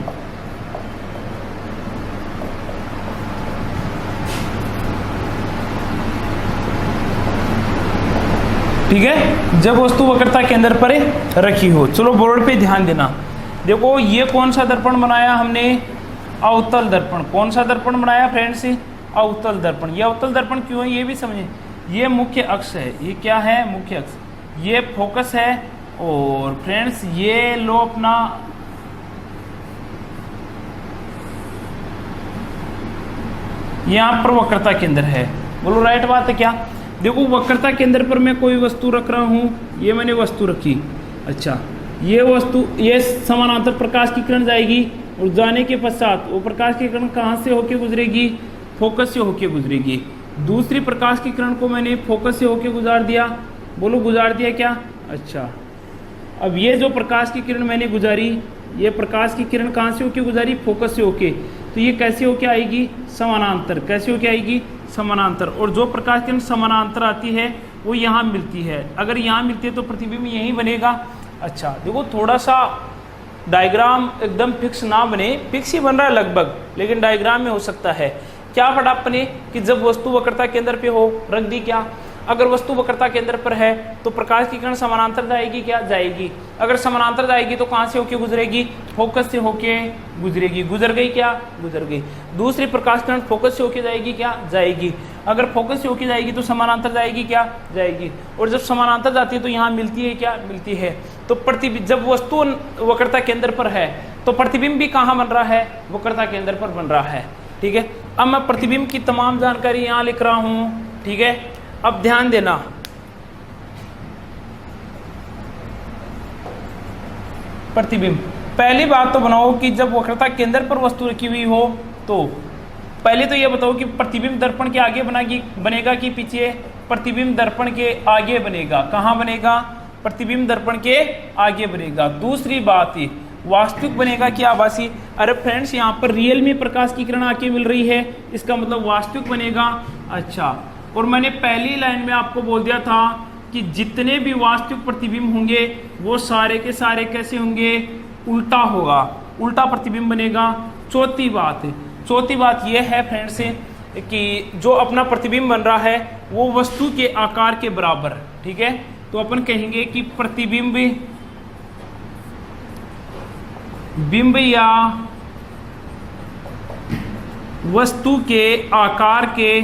A: ठीक है, जब वस्तु वक्रता केंद्र पर रखी हो। चलो बोर्ड पे ध्यान देना। देखो ये कौन सा दर्पण बनाया हमने, अवतल दर्पण। कौन सा दर्पण बनाया फ्रेंड्स, अवतल दर्पण। ये अवतल दर्पण क्यों है ये भी समझें। ये मुख्य अक्ष है, ये क्या है, मुख्य अक्ष, ये फोकस है। और फ्रेंड्स ये लो अपना यहां पर वक्रता केंद्र है। बोलो राइट बात है क्या। देखो वक्रता केंद्र पर मैं कोई वस्तु रख रहा हूं, ये मैंने वस्तु रखी। अच्छा, ये वस्तु, ये समानांतर प्रकाश की किरण जाएगी और जाने के पश्चात वो प्रकाश की किरण कहां से होके गुजरेगी, फोकस से होके गुजरेगी। दूसरी प्रकाश की किरण को मैंने फोकस से होके गुजार दिया। बोलो गुजार दिया क्या। अच्छा, अब ये जो प्रकाश की किरण मैंने गुजारी, ये प्रकाश की किरण कहाँ से होके गुजारी, फोकस से होके, तो ये कैसे होके आएगी, समानांतर। कैसे होके आएगी, समानांतर। और जो प्रकाश किरण समानांतर आती है वो यहाँ मिलती है। अगर यहाँ मिलती है तो प्रतिबिंब यहीं बनेगा। अच्छा देखो, थोड़ा सा डायग्राम एकदम फिक्स ना बने, फिक्स ही बन रहा है लगभग, लेकिन डायग्राम में हो सकता है। क्या पढ़ा अपने कि जब वस्तु वक्रता केंद्र पे हो, रख दी क्या। अगर वस्तु वक्रता केंद्र पर है तो प्रकाश की किरण समानांतर जाएगी क्या, जाएगी। अगर समानांतर जाएगी तो कहाँ से होके गुजरेगी, फोकस से होके गुजरेगी। गुजर गई क्या, गुजर गई। दूसरी प्रकाश किरण फोकस से होके जाएगी क्या, जाएगी। अगर फोकस से होके जाएगी तो समानांतर जाएगी क्या, जाएगी। और जब समानांतर जाती है तो यहाँ मिलती है क्या, मिलती है। तो प्रतिबिंब, जब वस्तु वक्रता केंद्र पर है तो प्रतिबिंब भी कहाँ बन रहा है, वक्रता केंद्र पर बन रहा है। ठीक है, अब मैं प्रतिबिंब की तमाम जानकारी यहाँ लिख रहा हूँ। ठीक है, अब ध्यान देना, प्रतिबिंब। पहली बात तो बनाओ कि जब वक्रता केंद्र पर वस्तु रखी हुई हो तो पहले तो ये बताओ कि प्रतिबिंब दर्पण के आगे बनेगा कि पीछे। प्रतिबिंब दर्पण के आगे बनेगा। कहाँ बनेगा, प्रतिबिंब दर्पण के आगे बनेगा। दूसरी बात, वास्तविक बनेगा कि आभासी। अरे फ्रेंड्स, यहाँ पर रियल में प्रकाश की किरण आके मिल रही है, इसका मतलब वास्तविक बनेगा। अच्छा, और मैंने पहली लाइन में आपको बोल दिया था कि जितने भी वास्तविक प्रतिबिंब होंगे वो सारे के सारे कैसे होंगे, उल्टा होगा, उल्टा प्रतिबिंब बनेगा। चौथी बात यह है फ्रेंड्स कि जो अपना प्रतिबिंब बन रहा है वो वस्तु के आकार के बराबर। ठीक है, तो अपन कहेंगे कि प्रतिबिंब बिंब या वस्तु के आकार के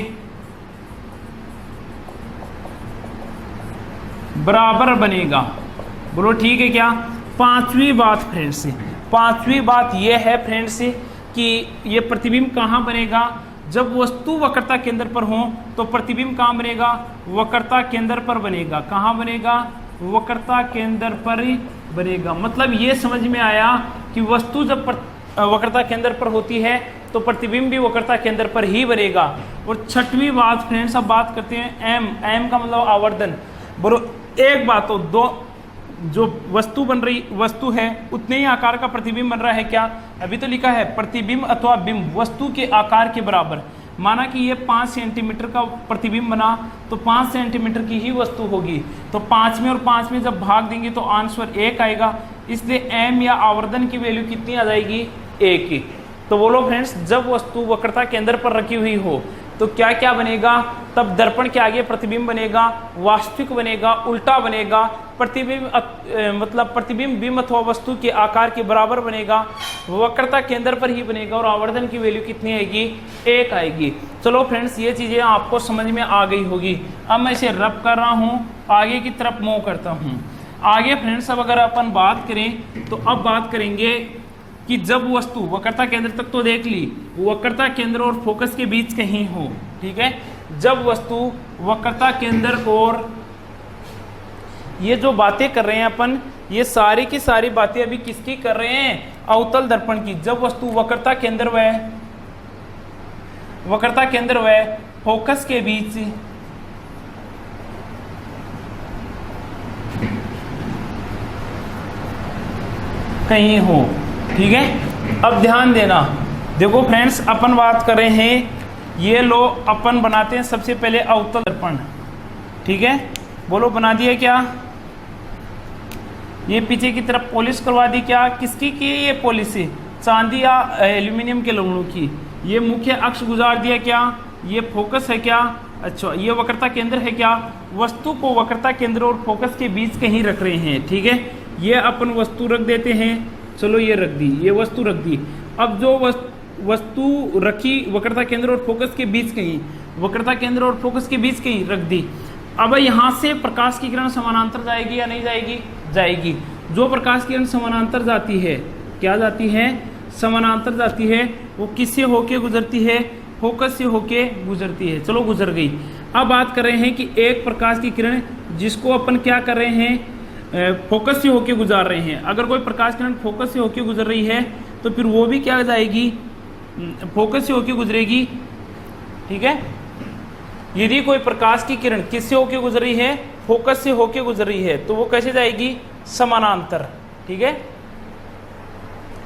A: बराबर बनेगा। बोलो ठीक है क्या। पांचवी बात फ्रेंड्स, पांचवी बात यह है फ्रेंड्स कि ये प्रतिबिंब कहाँ बनेगा, जब वस्तु वक्रता केंद्र पर हो तो प्रतिबिंब कहाँ बनेगा, वक्रता केंद्र पर बनेगा। कहाँ बनेगा, वक्रता केंद्र पर ही बनेगा। मतलब ये समझ में आया कि वस्तु जब वक्रता केंद्र पर होती है तो प्रतिबिंब भी वक्रता केंद्र पर ही बनेगा। और छठवीं बात फ्रेंड्स, अब बात करते हैं एम का मतलब आवर्धन। बोलो एक बात तो दो, जो वस्तु है उतने ही आकार का प्रतिबिंब बन रहा है क्या। अभी तो लिखा है प्रतिबिंब अथवा बिंब वस्तु के आकार के बराबर। माना कि ये 5 सेंटीमीटर का प्रतिबिंब बना तो 5 सेंटीमीटर की ही वस्तु होगी। तो 5 में और 5 में जब भाग देंगे तो आंसर 1 आएगा। इसलिए एम या आवर्धन की वैल्यू कितनी आ जाएगी, 1 ही। तो बोलो फ्रेंड्स, जब वस्तु वक्रता केंद्र पर रखी हुई हो तो क्या क्या बनेगा, तब दर्पण के आगे प्रतिबिंब बनेगा, वास्तविक बनेगा, उल्टा बनेगा। प्रतिबिंब मतलब प्रतिबिंब बिंब अथवा वस्तु के आकार के बराबर बनेगा, वक्रता केंद्र पर ही बनेगा और आवर्धन की वैल्यू कितनी आएगी, 1 आएगी। चलो फ्रेंड्स, ये चीजें आपको समझ में आ गई होगी। अब मैं इसे रब कर रहा हूँ, आगे की तरफ मूव करता हूँ। आगे फ्रेंड्स, अब अगर अपन बात करें तो अब बात करेंगे कि जब वस्तु वक्रता केंद्र तक तो देख ली, वक्रता केंद्र और फोकस के बीच कहीं हो। ठीक है, जब वस्तु वक्रता केंद्र और ये जो बातें कर रहे हैं अपन, ये सारी की सारी बातें अभी किसकी कर रहे हैं, अवतल दर्पण की। जब वस्तु वक्रता केंद्र व फोकस के बीच कहीं हो। ठीक है, अब ध्यान देना, देखो फ्रेंड्स अपन बात कर रहे हैं, ये लो अपन बनाते हैं सबसे पहले अवतल दर्पण। ठीक है, बोलो बना दिया क्या? ये पीछे की तरफ पॉलिश करवा दी क्या? किसकी की ये पॉलिश? चांदी या एल्यूमिनियम के लवणों की। ये मुख्य अक्ष गुजार दिया क्या? ये फोकस है क्या? अच्छा, ये वक्रता केंद्र है क्या? वस्तु को वक्रता केंद्र और फोकस के बीच कहीं रख रहे हैं। ठीक है, ये अपन वस्तु रख देते हैं, चलो ये रख दी, ये वस्तु रख दी। अब जो वस्तु रखी वक्रता केंद्र और फोकस के बीच कहीं, वक्रता केंद्र और फोकस के बीच कहीं रख दी। अब यहाँ से प्रकाश की किरण समानांतर जाएगी या नहीं जाएगी? जाएगी। जो प्रकाश की किरण समानांतर जाती है, क्या जाती है? समानांतर जाती है। वो किससे होके गुजरती है? फोकस से होके गुजरती है। चलो गुजर गई। अब बात कर रहे हैं कि एक प्रकाश की किरण जिसको अपन क्या कर रहे हैं, फोकस से होके गुजार रहे हैं। अगर कोई प्रकाश किरण फोकस से होके गुजर रही है तो फिर वो भी क्या जाएगी? फोकस से होके गुजरेगी। ठीक है, यदि कोई प्रकाश की किरण किससे होके गुजर रही है? फोकस से होके गुजर रही है, तो वो कैसे जाएगी? समानांतर। ठीक है,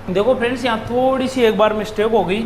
A: देखो फ्रेंड्स यहाँ थोड़ी सी एक बार मिस्टेक हो गई।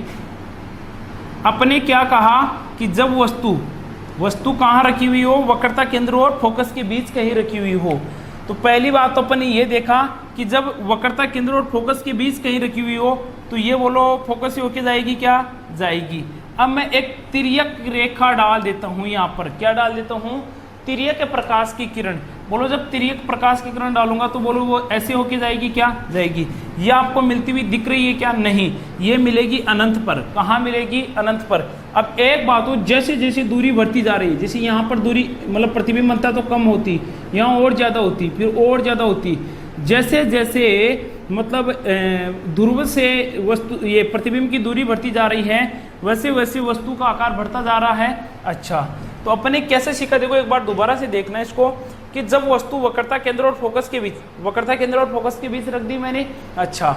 A: अपने क्या कहा कि जब वस्तु कहाँ रखी हुई हो? वक्रता केंद्र और फोकस के बीच कहीं रखी हुई हो। तो पहली बात तो अपन ने ये देखा कि जब वक्रता केंद्र और फोकस के बीच कहीं रखी हुई हो तो ये बोलो फोकस से होके जाएगी क्या? जाएगी। अब मैं एक तिर्यक रेखा डाल देता हूँ यहाँ पर। क्या डाल देता हूँ? तिर्यक प्रकाश की किरण। बोलो जब तिर्यक प्रकाश की किरण डालूंगा तो बोलो वो ऐसे होके जाएगी क्या? जाएगी। ये आपको मिलती हुई दिख रही है क्या? नहीं, ये मिलेगी अनंत पर। कहाँ मिलेगी? अनंत पर। अब एक बात हो, जैसे जैसे दूरी बढ़ती जा रही है, जैसे यहाँ पर दूरी मतलब प्रतिबिंबता तो कम होती, यहाँ और ज़्यादा होती, फिर और ज़्यादा होती, जैसे जैसे मतलब ध्रुव से वस्तु ये प्रतिबिंब की दूरी बढ़ती जा रही है, वैसे वैसे वस्तु का आकार बढ़ता जा रहा है। अच्छा, तो अपने कैसे सीखा? देखो एक बार दोबारा से देखना इसको कि जब वस्तु वक्रता केंद्र और फोकस के बीच, वक्रता केंद्र और फोकस के बीच रख दी मैंने। अच्छा,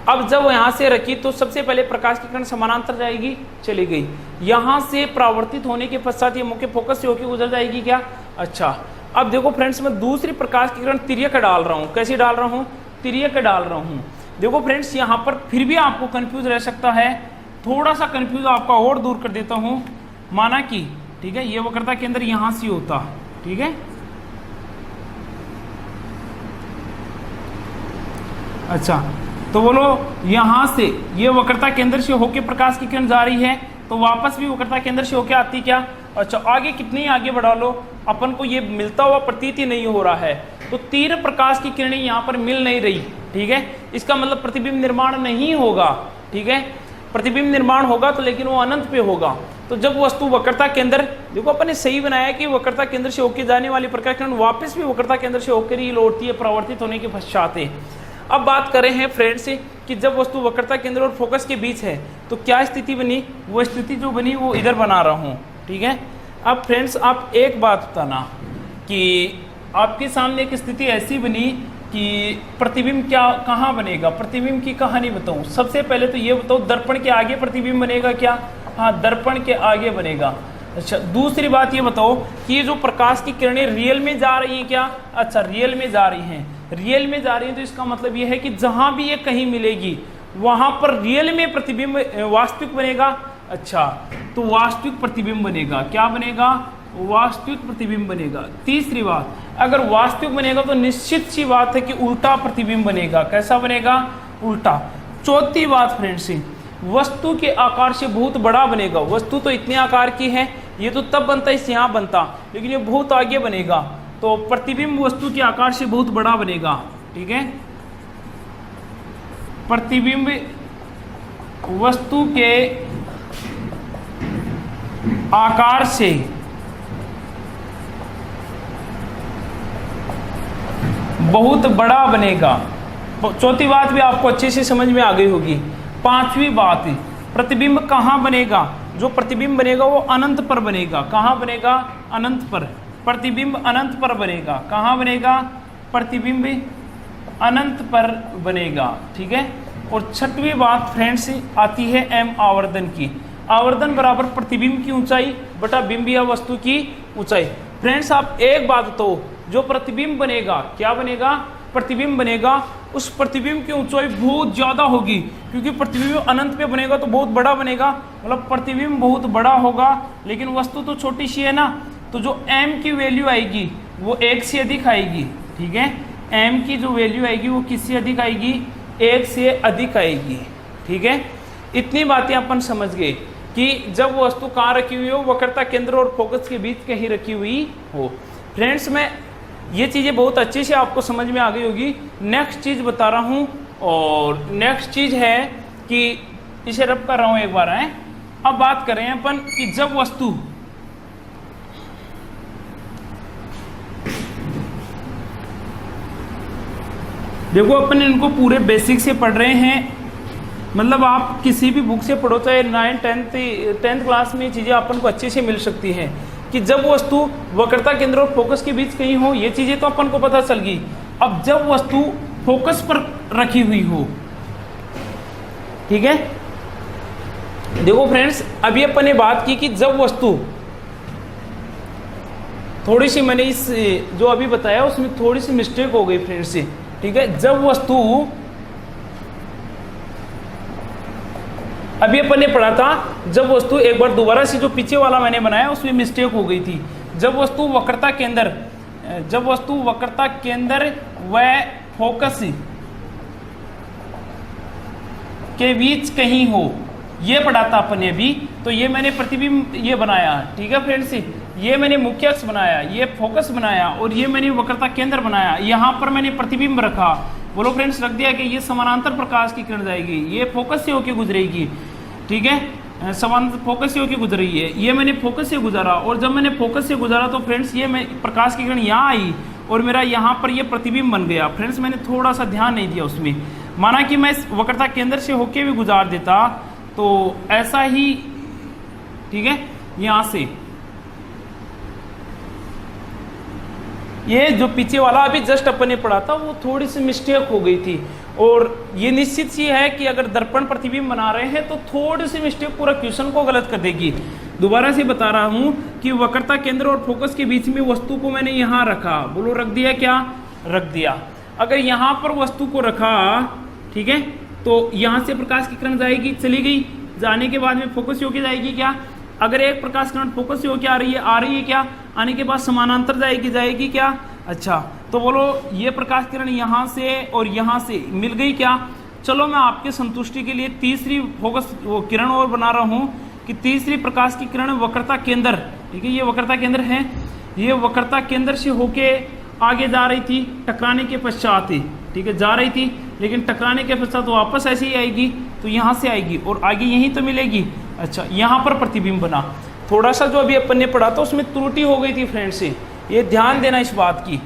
A: अब जब यहाँ से रखी तो सबसे पहले प्रकाश की किरण समानांतर जाएगी, चली गई। यहाँ से परावर्तित होने के पश्चात ये मुख्य फोकस से होकर गुजर जाएगी क्या? अच्छा, अब देखो फ्रेंड्स मैं दूसरी प्रकाश की किरण तिर्यक डाल रहा हूँ। कैसी डाल रहा हूँ? तिर्यक डाल रहा हूँ। देखो फ्रेंड्स यहाँ पर फिर भी आपको कंफ्यूज रह सकता है, थोड़ा सा कंफ्यूज आपका और दूर कर देता हूँ। माना कि ठीक है, ये वक्रता केंद्र यहाँ से होता, ठीक है। अच्छा, तो बोलो यहाँ से ये वक्रता केंद्र से होके प्रकाश की किरण जा रही है तो वापस भी वक्रता केंद्र से होके आती क्या? अच्छा, आगे कितनी आगे बढ़ा लो, अपन को ये मिलता हुआ प्रतीत ही नहीं हो रहा है। तो तीव्र प्रकाश की किरणें यहाँ पर मिल नहीं रही, ठीक है। इसका मतलब प्रतिबिंब निर्माण नहीं होगा, ठीक है। प्रतिबिंब निर्माण होगा तो लेकिन वो अनंत पे होगा। तो जब वस्तु वक्रता केंद्र, देखो अपन ने सही बनाया कि वक्रता केंद्र से होकर जाने वाली प्रकाश किरण वापस भी वक्रता केंद्र से होकर ही लौटती है परावर्तित होने के पश्चात। अब बात करें हैं फ्रेंड्स कि जब वस्तु वक्रता केंद्र और फोकस के बीच है तो क्या स्थिति बनी? वो स्थिति जो बनी वो इधर बना रहा हूँ, ठीक है। अब फ्रेंड्स आप एक बात बताना कि आपके सामने एक स्थिति ऐसी बनी कि प्रतिबिंब क्या कहाँ बनेगा, प्रतिबिंब की कहानी बताऊँ। सबसे पहले तो ये बताओ, दर्पण के आगे प्रतिबिंब बनेगा क्या? हाँ, दर्पण के आगे बनेगा। अच्छा, दूसरी बात ये बताओ कि ये जो प्रकाश की किरणें रियल में जा रही हैं क्या? अच्छा, रियल में जा रही हैं। रियल में जा रही है तो इसका मतलब ये है कि जहां भी ये कहीं मिलेगी वहां पर रियल में प्रतिबिंब वास्तविक बनेगा। अच्छा, तो वास्तविक प्रतिबिंब बनेगा। क्या बनेगा? वास्तविक प्रतिबिंब बनेगा। तीसरी बात, अगर वास्तविक बनेगा तो निश्चित सी बात है कि उल्टा प्रतिबिंब बनेगा। कैसा बनेगा? उल्टा। चौथी बात फ्रेंड्स, वस्तु के आकार से बहुत बड़ा बनेगा। वस्तु तो इतने आकार की है, ये तो तब बनता है यहाँ बनता, लेकिन ये बहुत आगे बनेगा तो प्रतिबिंब वस्तु के आकार से बहुत बड़ा बनेगा, ठीक है। प्रतिबिंब वस्तु के आकार से बहुत बड़ा बनेगा। चौथी बात भी आपको अच्छे से समझ में आ गई होगी। पांचवी बात, प्रतिबिंब कहाँ बनेगा? जो प्रतिबिंब बनेगा वो अनंत पर बनेगा। कहाँ बनेगा? अनंत पर। प्रतिबिंब अनंत पर बनेगा। कहाँ बनेगा? प्रतिबिंब अनंत पर बनेगा, ठीक है। और छठवीं बात फ्रेंड्स आती है एम आवर्धन की। आवर्धन बराबर प्रतिबिंब की ऊंचाई बटा बिंब या वस्तु की ऊंचाई। फ्रेंड्स आप एक बात तो, जो प्रतिबिंब बनेगा क्या बनेगा? प्रतिबिंब बनेगा उस प्रतिबिंब की ऊंचाई बहुत ज़्यादा होगी, क्योंकि प्रतिबिंब अनंत पे बनेगा तो बहुत बड़ा बनेगा, मतलब प्रतिबिंब बहुत बड़ा होगा, लेकिन वस्तु तो छोटी सी है ना, तो जो m की वैल्यू आएगी वो 1 से अधिक आएगी। ठीक है, m की जो वैल्यू आएगी वो किससे अधिक आएगी, 1 से अधिक आएगी। ठीक है, इतनी बातें अपन समझ गए कि जब वस्तु कहाँ रखी हुई हो, वक्रता केंद्र और फोकस के बीच कहीं रखी हुई हो। फ्रेंड्स, मैं ये चीज़ें बहुत अच्छे से आपको समझ में आ गई होगी। नेक्स्ट चीज़ बता रहा हूँ, और नेक्स्ट चीज़ है कि इसे रब कर रहा हूँ एक बार है। अब बात करें अपन कि जब वस्तु देखो, अपन इनको पूरे बेसिक से पढ़ रहे हैं, मतलब आप किसी भी बुक से पढ़ो, चाहे 9th 10th क्लास में चीज़ें अपन को अच्छे से मिल सकती हैं कि जब वस्तु वक्रता केंद्र और फोकस के बीच कहीं हो, ये चीज़ें तो अपन को पता चल गई। अब जब वस्तु फोकस पर रखी हुई हो, ठीक है, देखो फ्रेंड्स, अभी अपन ने बात की कि जब वस्तु, थोड़ी सी मैंने इस जो अभी बताया उसमें थोड़ी सी मिस्टेक हो गई फ्रेंड्स से। ठीक है, जब वस्तु, अभी अपन ने पढ़ा था, जब वस्तु, एक बार दोबारा से जो पीछे वाला मैंने बनाया उसमें मिस्टेक हो गई थी। जब वस्तु वक्रता केंद्र, जब वस्तु वक्रता केंद्र व फोकस के बीच कहीं हो, ये पढ़ा था अपन ने अभी। तो ये मैंने प्रतिबिंब ये बनाया, ठीक है फ्रेंड्स, ये मैंने मुख्य अक्ष बनाया, ये फोकस बनाया, और ये मैंने वक्रता केंद्र बनाया। यहाँ पर मैंने प्रतिबिंब रखा, बोलो फ्रेंड्स, रख दिया कि ये समानांतर प्रकाश की किरण जाएगी, ये फोकस से होकर गुजरेगी। ठीक है, समानांतर फोकस से होकर गुजर रही है, ये मैंने फोकस से गुजारा, और जब मैंने फोकस से गुजारा तो फ्रेंड्स ये मैं प्रकाश की किरण यहाँ आई और मेरा यहाँ पर ये प्रतिबिंब बन गया। फ्रेंड्स, मैंने थोड़ा सा ध्यान नहीं दिया उसमें, माना कि मैं इस वक्रता केंद्र से होके भी गुजार देता तो ऐसा ही, ठीक है, यहाँ से ये जो पीछे वाला अभी जस्ट अपन ने पढ़ा था वो थोड़ी सी मिस्टेक हो गई थी। और ये निश्चित सी है कि अगर दर्पण प्रतिबिंब बना रहे हैं तो थोड़ी सी मिस्टेक पूरा क्वेश्चन को गलत कर देगी। दोबारा से बता रहा हूँ कि वक्रता केंद्र और फोकस के बीच में वस्तु को मैंने यहाँ रखा, बोलो रख दिया, क्या रख दिया। अगर यहाँ पर वस्तु को रखा, ठीक है, तो यहाँ से प्रकाश की किरण जाएगी, चली गई, जाने के बाद में फोकस होके जाएगी क्या, अगर एक प्रकाश किरण फोकस से होके आ रही है क्या, आने के बाद समानांतर जाएगी क्या, अच्छा, तो बोलो ये प्रकाश किरण यहाँ से और यहाँ से मिल गई क्या। चलो मैं आपके संतुष्टि के लिए तीसरी फोकस वो किरण और बना रहा हूँ कि तीसरी प्रकाश की किरण वक्रता केंद्र, ठीक है, ये वक्रता केंद्र है, ये वक्रता केंद्र से होके आगे जा रही थी, टकराने के पश्चात, ठीक है, जा रही थी, लेकिन टकराने के पश्चात वापस ऐसे ही आएगी, तो यहाँ से आएगी और आगे यहीं तो मिलेगी। अच्छा, यहाँ पर प्रतिबिंब बना, थोड़ा सा जो अभी अपन ने पढ़ा था उसमें त्रुटि हो गई थी फ्रेंड्स, ये ध्यान देना इस बात की,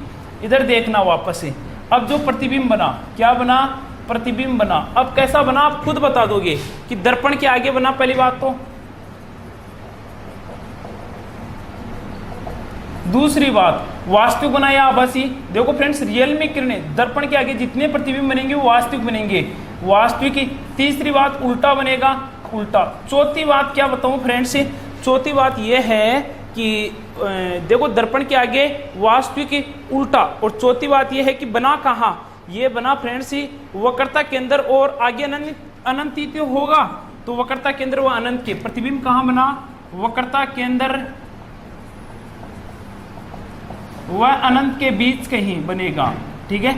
A: इधर देखना वापस से। अब जो प्रतिबिंब बना, क्या बना, प्रतिबिंब बना। अब कैसा बना आप खुद बता दोगे कि दर्पण के आगे बना, पहली बात तो। दूसरी बात, वास्तविक बना या आभासी। देखो फ्रेंड्स, रियल में किरणें दर्पण के आगे जितने प्रतिबिंब बनेंगे वो वास्तविक बनेंगे, वास्तविक। तीसरी बात, उल्टा बनेगा, उल्टा। चौथी बात क्या बताऊं फ्रेंड्स, चौथी बात यह है कि देखो दर्पण के आगे वास्तविक उल्टा, और चौथी बात यह है कि बना कहाँ, ये बना फ्रेंड्स वक्रता केंद्र और आगे अनंत होगा, तो वक्रता केंद्र व अनंत के प्रतिबिंब कहाँ बना, वक्रता केंद्र व अनंत के बीच कहीं बनेगा। ठीक है,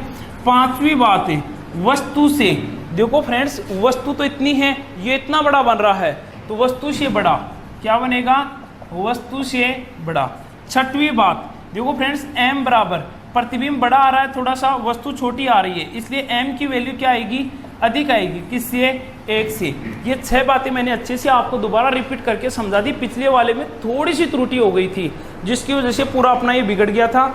A: पांचवी बात है वस्तु से। देखो फ्रेंड्स, वस्तु तो इतनी है, ये इतना बड़ा बन रहा है, तो वस्तु से बड़ा क्या बनेगा, वस्तु से बड़ा। छठवीं बात, देखो फ्रेंड्स, m बराबर प्रतिबिंब बड़ा आ रहा है थोड़ा सा, वस्तु छोटी आ रही है, इसलिए m की वैल्यू क्या आएगी, अधिक आएगी, किससे, 1 से। ये 6 बातें मैंने अच्छे से आपको दोबारा रिपीट करके समझा दी। पिछले वाले में थोड़ी सी त्रुटि हो गई थी जिसकी वजह से पूरा अपना ये बिगड़ गया था।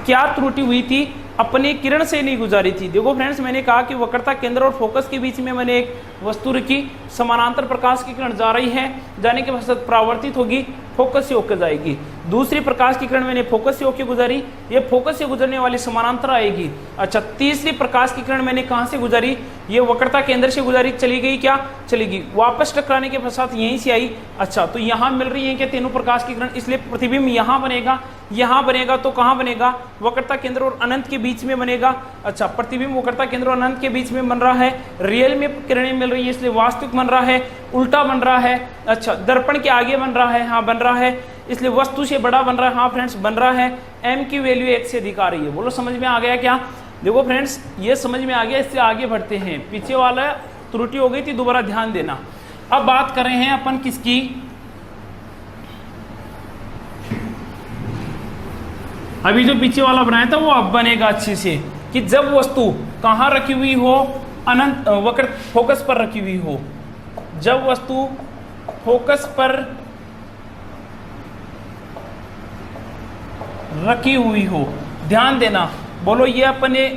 A: क्या त्रुटि हुई थी, अपनी किरण से नहीं गुजारी थी। देखो फ्रेंड्स, मैंने कहा कि वक्रता केंद्र और फोकस के बीच में मैंने एक वस्तु रखी, समानांतर प्रकाश की किरण जा रही है, जाने के पश्चात परावर्तित होगी, फोकस से होकर जाएगी। दूसरी प्रकाश की किरण मैंने फोकस से होकर गुजारी, ये फोकस से गुजरने वाली समानांतर आएगी। अच्छा, तीसरी प्रकाश की किरण मैंने कहां से गुजारी, ये वक्रता केंद्र से गुजारी, चली गई क्या, चली गई, वापस टकराने के पश्चात यहीं से आई। अच्छा, तो यहां मिल रही है क्या तीनों प्रकाश की किरण, इसलिए प्रतिबिंब यहां बनेगा, यहां बनेगा तो कहां बनेगा, वक्रता केंद्र और अनंत के बीच में बनेगा। अच्छा, प्रतिबिंब वक्रता केंद्र और अनंत के बीच में बन रहा है, रियल में किरणें मिल रही है इसलिए वास्तविक बन रहा है, उल्टा बन रहा है। अच्छा, दर्पण के आगे बन रहा है, हाँ बन रहा है, इसलिए वस्तु से बड़ा बन रहा है, हाँ फ्रेंड्स बन रहा है। m की वैल्यू 1 से अधिक आ रही है, बोलो समझ में आ गया क्या। देखो फ्रेंड्स ये समझ में आ गया, इससे आगे बढ़ते हैं, पीछे वाला त्रुटि हो गई थी, दोबारा ध्यान देना। अब बात कर रहे हैं अपन किसकी, अभी जो पीछे वाला बनाया था वो अब बनेगा अच्छे से, कि जब वस्तु कहां रखी हुई हो, अनंत वक्र फोकस पर रखी हुई हो, जब वस्तु फोकस पर रखी हुई हो, ध्यान देना। बोलो ये अपने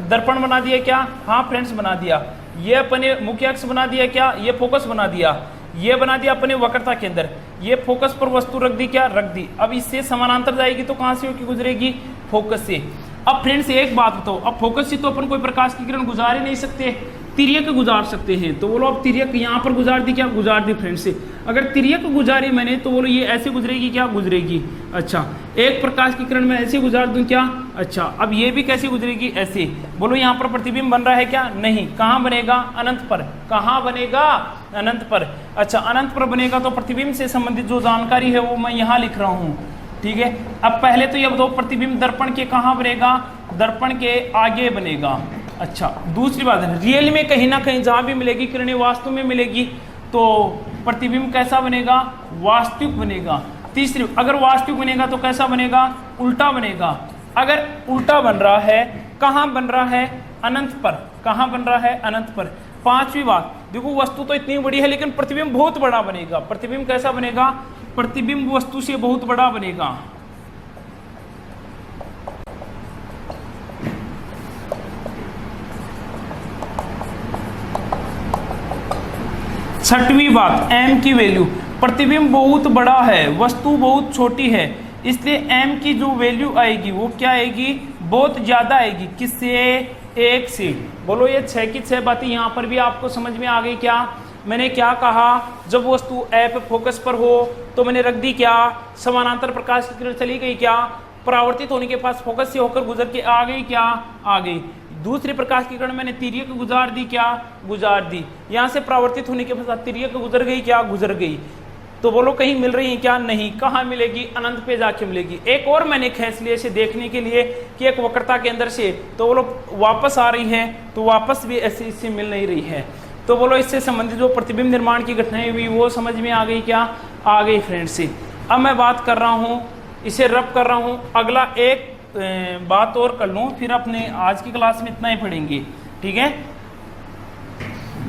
A: दर्पण बना दिया क्या, हाँ फ्रेंड्स बना दिया। ये अपने मुख्य अक्ष बना दिया क्या, ये फोकस बना दिया, ये बना दिया अपने वक्रता के अंदर, ये फोकस पर वस्तु रख दी क्या, रख दी। अब इससे समानांतर जाएगी तो कहां से होकर गुजरेगी, फोकस से। अब फ्रेंड्स एक बात बताओ, अब फोकस से तो अपन कोई प्रकाश की किरण गुजार ही नहीं सकते, तिर्यक गुजार सकते हैं। तो बोलो अब तिर्यक यहाँ पर गुजार दी क्या, गुजार दी फ्रेंड्स से। अगर तिर्यक गुजारी मैंने तो बोलो ये ऐसे गुजरेगी क्या, गुजरेगी। अच्छा, एक प्रकाश की किरण में ऐसे गुजार दूं क्या, अच्छा, अब ये भी कैसे गुजरेगी, ऐसे। बोलो यहाँ पर प्रतिबिंब बन रहा है क्या, नहीं, कहाँ बनेगा, अनंत पर, कहाँ बनेगा, अनंत पर। अच्छा, अनंत पर बनेगा तो प्रतिबिंब से संबंधित जो जानकारी है वो मैं यहाँ लिख रहा हूँ, ठीक है। अब पहले तो ये बताओ प्रतिबिंब दर्पण के कहाँ बनेगा, दर्पण के आगे बनेगा। अच्छा, दूसरी बात है रियल में कहीं ना कहीं जहां भी मिलेगी किरणें वास्तव में मिलेगी तो प्रतिबिंब कैसा बनेगा, वास्तविक बनेगा। तीसरी, अगर वास्तविक बनेगा तो कैसा बनेगा, उल्टा बनेगा। अगर उल्टा बन रहा है, कहां बन रहा है, अनंत पर, कहां बन रहा है, अनंत पर। पांचवी बात, देखो वस्तु तो इतनी बड़ी है लेकिन प्रतिबिंब बहुत बड़ा बनेगा। प्रतिबिंब कैसा बनेगा, प्रतिबिंब वस्तु से बहुत बड़ा बनेगा। छठवीं बात, m की वैल्यू, प्रतिबिंब बहुत बड़ा है, वस्तु बहुत छोटी है, इसलिए m की जो वैल्यू आएगी वो क्या आएगी, बहुत ज्यादा आएगी। किससे, 1 से। बोलो ये 6 की 6 बातें यहाँ पर भी आपको समझ में आ गई क्या। मैंने क्या कहा, जब वस्तु ए फोकस पर हो तो मैंने रख दी क्या, समानांतर प्रकाश की किरण चली गई क्या, परावर्तित होने के पास फोकस से होकर गुजर के आ गई क्या, आ गई। दूसरे प्रकाश की किरण मैंने तिर्यक गुजार दी क्या, गुजार दी। यहां से परावर्तित होने के बाद तिर्यक गुजर गई क्या, गुजर गई। तो बोलो कहीं मिल रही है क्या, नहीं। कहाँ मिलेगी, अनंत पे जाके मिलेगी। एक और मैंने खींच लिया इसे देखने के लिए कि एक वक्रता के अंदर से, तो बोलो वापस आ रही है, तो वापस भी ऐसे इससे मिल नहीं रही है। तो बोलो इससे संबंधित जो प्रतिबिंब निर्माण की घटनाएं हुई वो समझ में आ गई क्या, आ गई फ्रेंड्स से। अब मैं बात कर रहा हूँ, इसे रब कर रहा हूँ, अगला एक बात और कर लूँ, फिर अपने आज की क्लास में इतना ही पढ़ेंगे, ठीक है।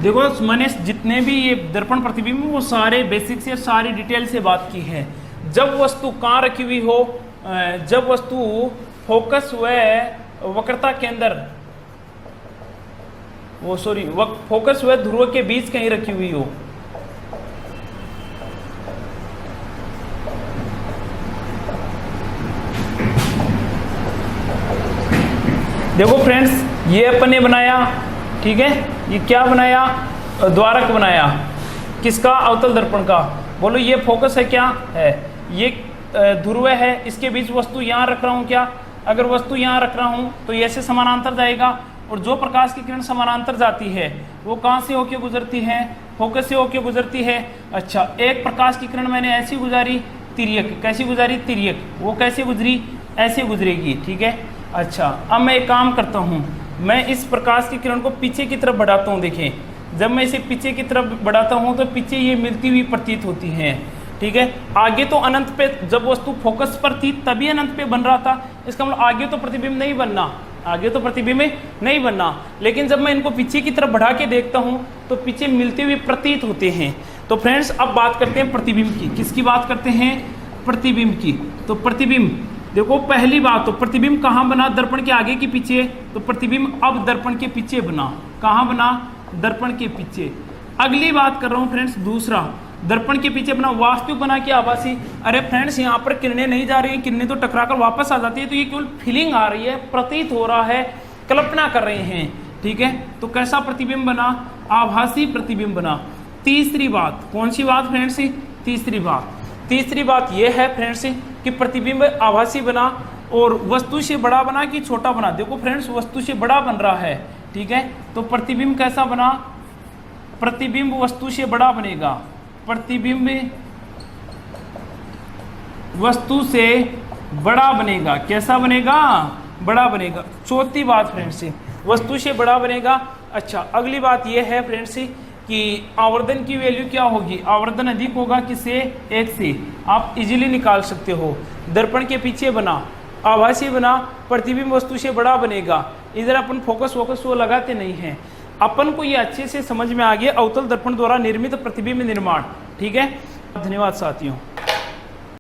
A: देखो मैंने जितने भी ये दर्पण प्रतिबिंब वो सारे बेसिक से सारी डिटेल से बात की है। जब वस्तु कहाँ रखी हुई हो, जब वस्तु फोकस व वक्रता के अंदर, वो सॉरी फोकस व ध्रुव के बीच कहीं रखी हुई हो, देखो फ्रेंड्स ये अपन ने बनाया, ठीक है, ये क्या बनाया, द्वारक बनाया, किसका, अवतल दर्पण का। बोलो ये फोकस है क्या है, ये ध्रुव है, इसके बीच वस्तु यहाँ रख रहा हूँ क्या, अगर वस्तु यहाँ रख रहा हूँ तो ऐसे समानांतर जाएगा, और जो प्रकाश की किरण समानांतर जाती है वो कहाँ से होके गुजरती है, फोकस से होके गुजरती है। अच्छा, एक प्रकाश की किरण मैंने ऐसी गुजारी, तिर्यक, कैसी गुजारी, तिर्यक, वो कैसे गुजरी, ऐसे गुजरेगी, ठीक है। अच्छा, अब मैं एक काम करता हूँ, मैं इस प्रकाश की किरण को पीछे की तरफ बढ़ाता हूँ। देखें जब मैं इसे पीछे की तरफ बढ़ाता हूँ तो पीछे ये मिलती हुई प्रतीत होती है, ठीक है। आगे तो अनंत पे, जब वस्तु फोकस पर थी तभी अनंत पे बन रहा था, इसका मतलब आगे तो प्रतिबिंब नहीं बनना, आगे तो प्रतिबिंब नहीं बनना। लेकिन जब मैं इनको पीछे की तरफ बढ़ा के देखता हूँ तो पीछे मिलते हुए प्रतीत होते हैं। तो फ्रेंड्स अब बात करते हैं प्रतिबिंब की। किसकी बात करते हैं, प्रतिबिंब की। तो प्रतिबिंब देखो, पहली बात तो प्रतिबिंब कहाँ बना, दर्पण के आगे के पीछे, तो प्रतिबिंब अब दर्पण के पीछे बना, कहाँ बना, दर्पण के पीछे। अगली बात कर रहा हूँ फ्रेंड्स, दूसरा, दर्पण के पीछे बना, वास्तविक बना कि आभासी। अरे फ्रेंड्स यहाँ पर किरणें नहीं जा रही हैं, किरणें तो टकराकर वापस आ जाती है, तो ये केवल फीलिंग आ रही है, प्रतीत हो रहा है, कल्पना कर रहे हैं, ठीक है। तो कैसा प्रतिबिंब बना? आभासी प्रतिबिंब बना। तीसरी बात, कौन सी बात फ्रेंड्स? तीसरी बात यह है फ्रेंड्स कि प्रतिबिंब आभासी बना और वस्तु से बड़ा बना कि छोटा बना। देखो फ्रेंड्स, वस्तु से बड़ा बन रहा है, ठीक है। तो प्रतिबिंब कैसा बना? प्रतिबिंब वस्तु से बड़ा बनेगा, प्रतिबिंब वस्तु से बड़ा बनेगा। कैसा बनेगा? बड़ा बनेगा। चौथी बात फ्रेंड्स, वस्तु से बड़ा बनेगा। अच्छा, अगली बात यह है फ्रेंड्स कि आवर्धन की वैल्यू क्या होगी? आवर्धन अधिक होगा किससे? 1 से। आप इजीली निकाल सकते हो। दर्पण के पीछे बना, आभासी बना, प्रतिबिंब वस्तु से बड़ा बनेगा। इधर अपन फोकस वो लगाते नहीं हैं। अपन को ये अच्छे से समझ में आ गया अवतल दर्पण द्वारा निर्मित प्रतिबिंब निर्माण, ठीक है। धन्यवाद साथियों।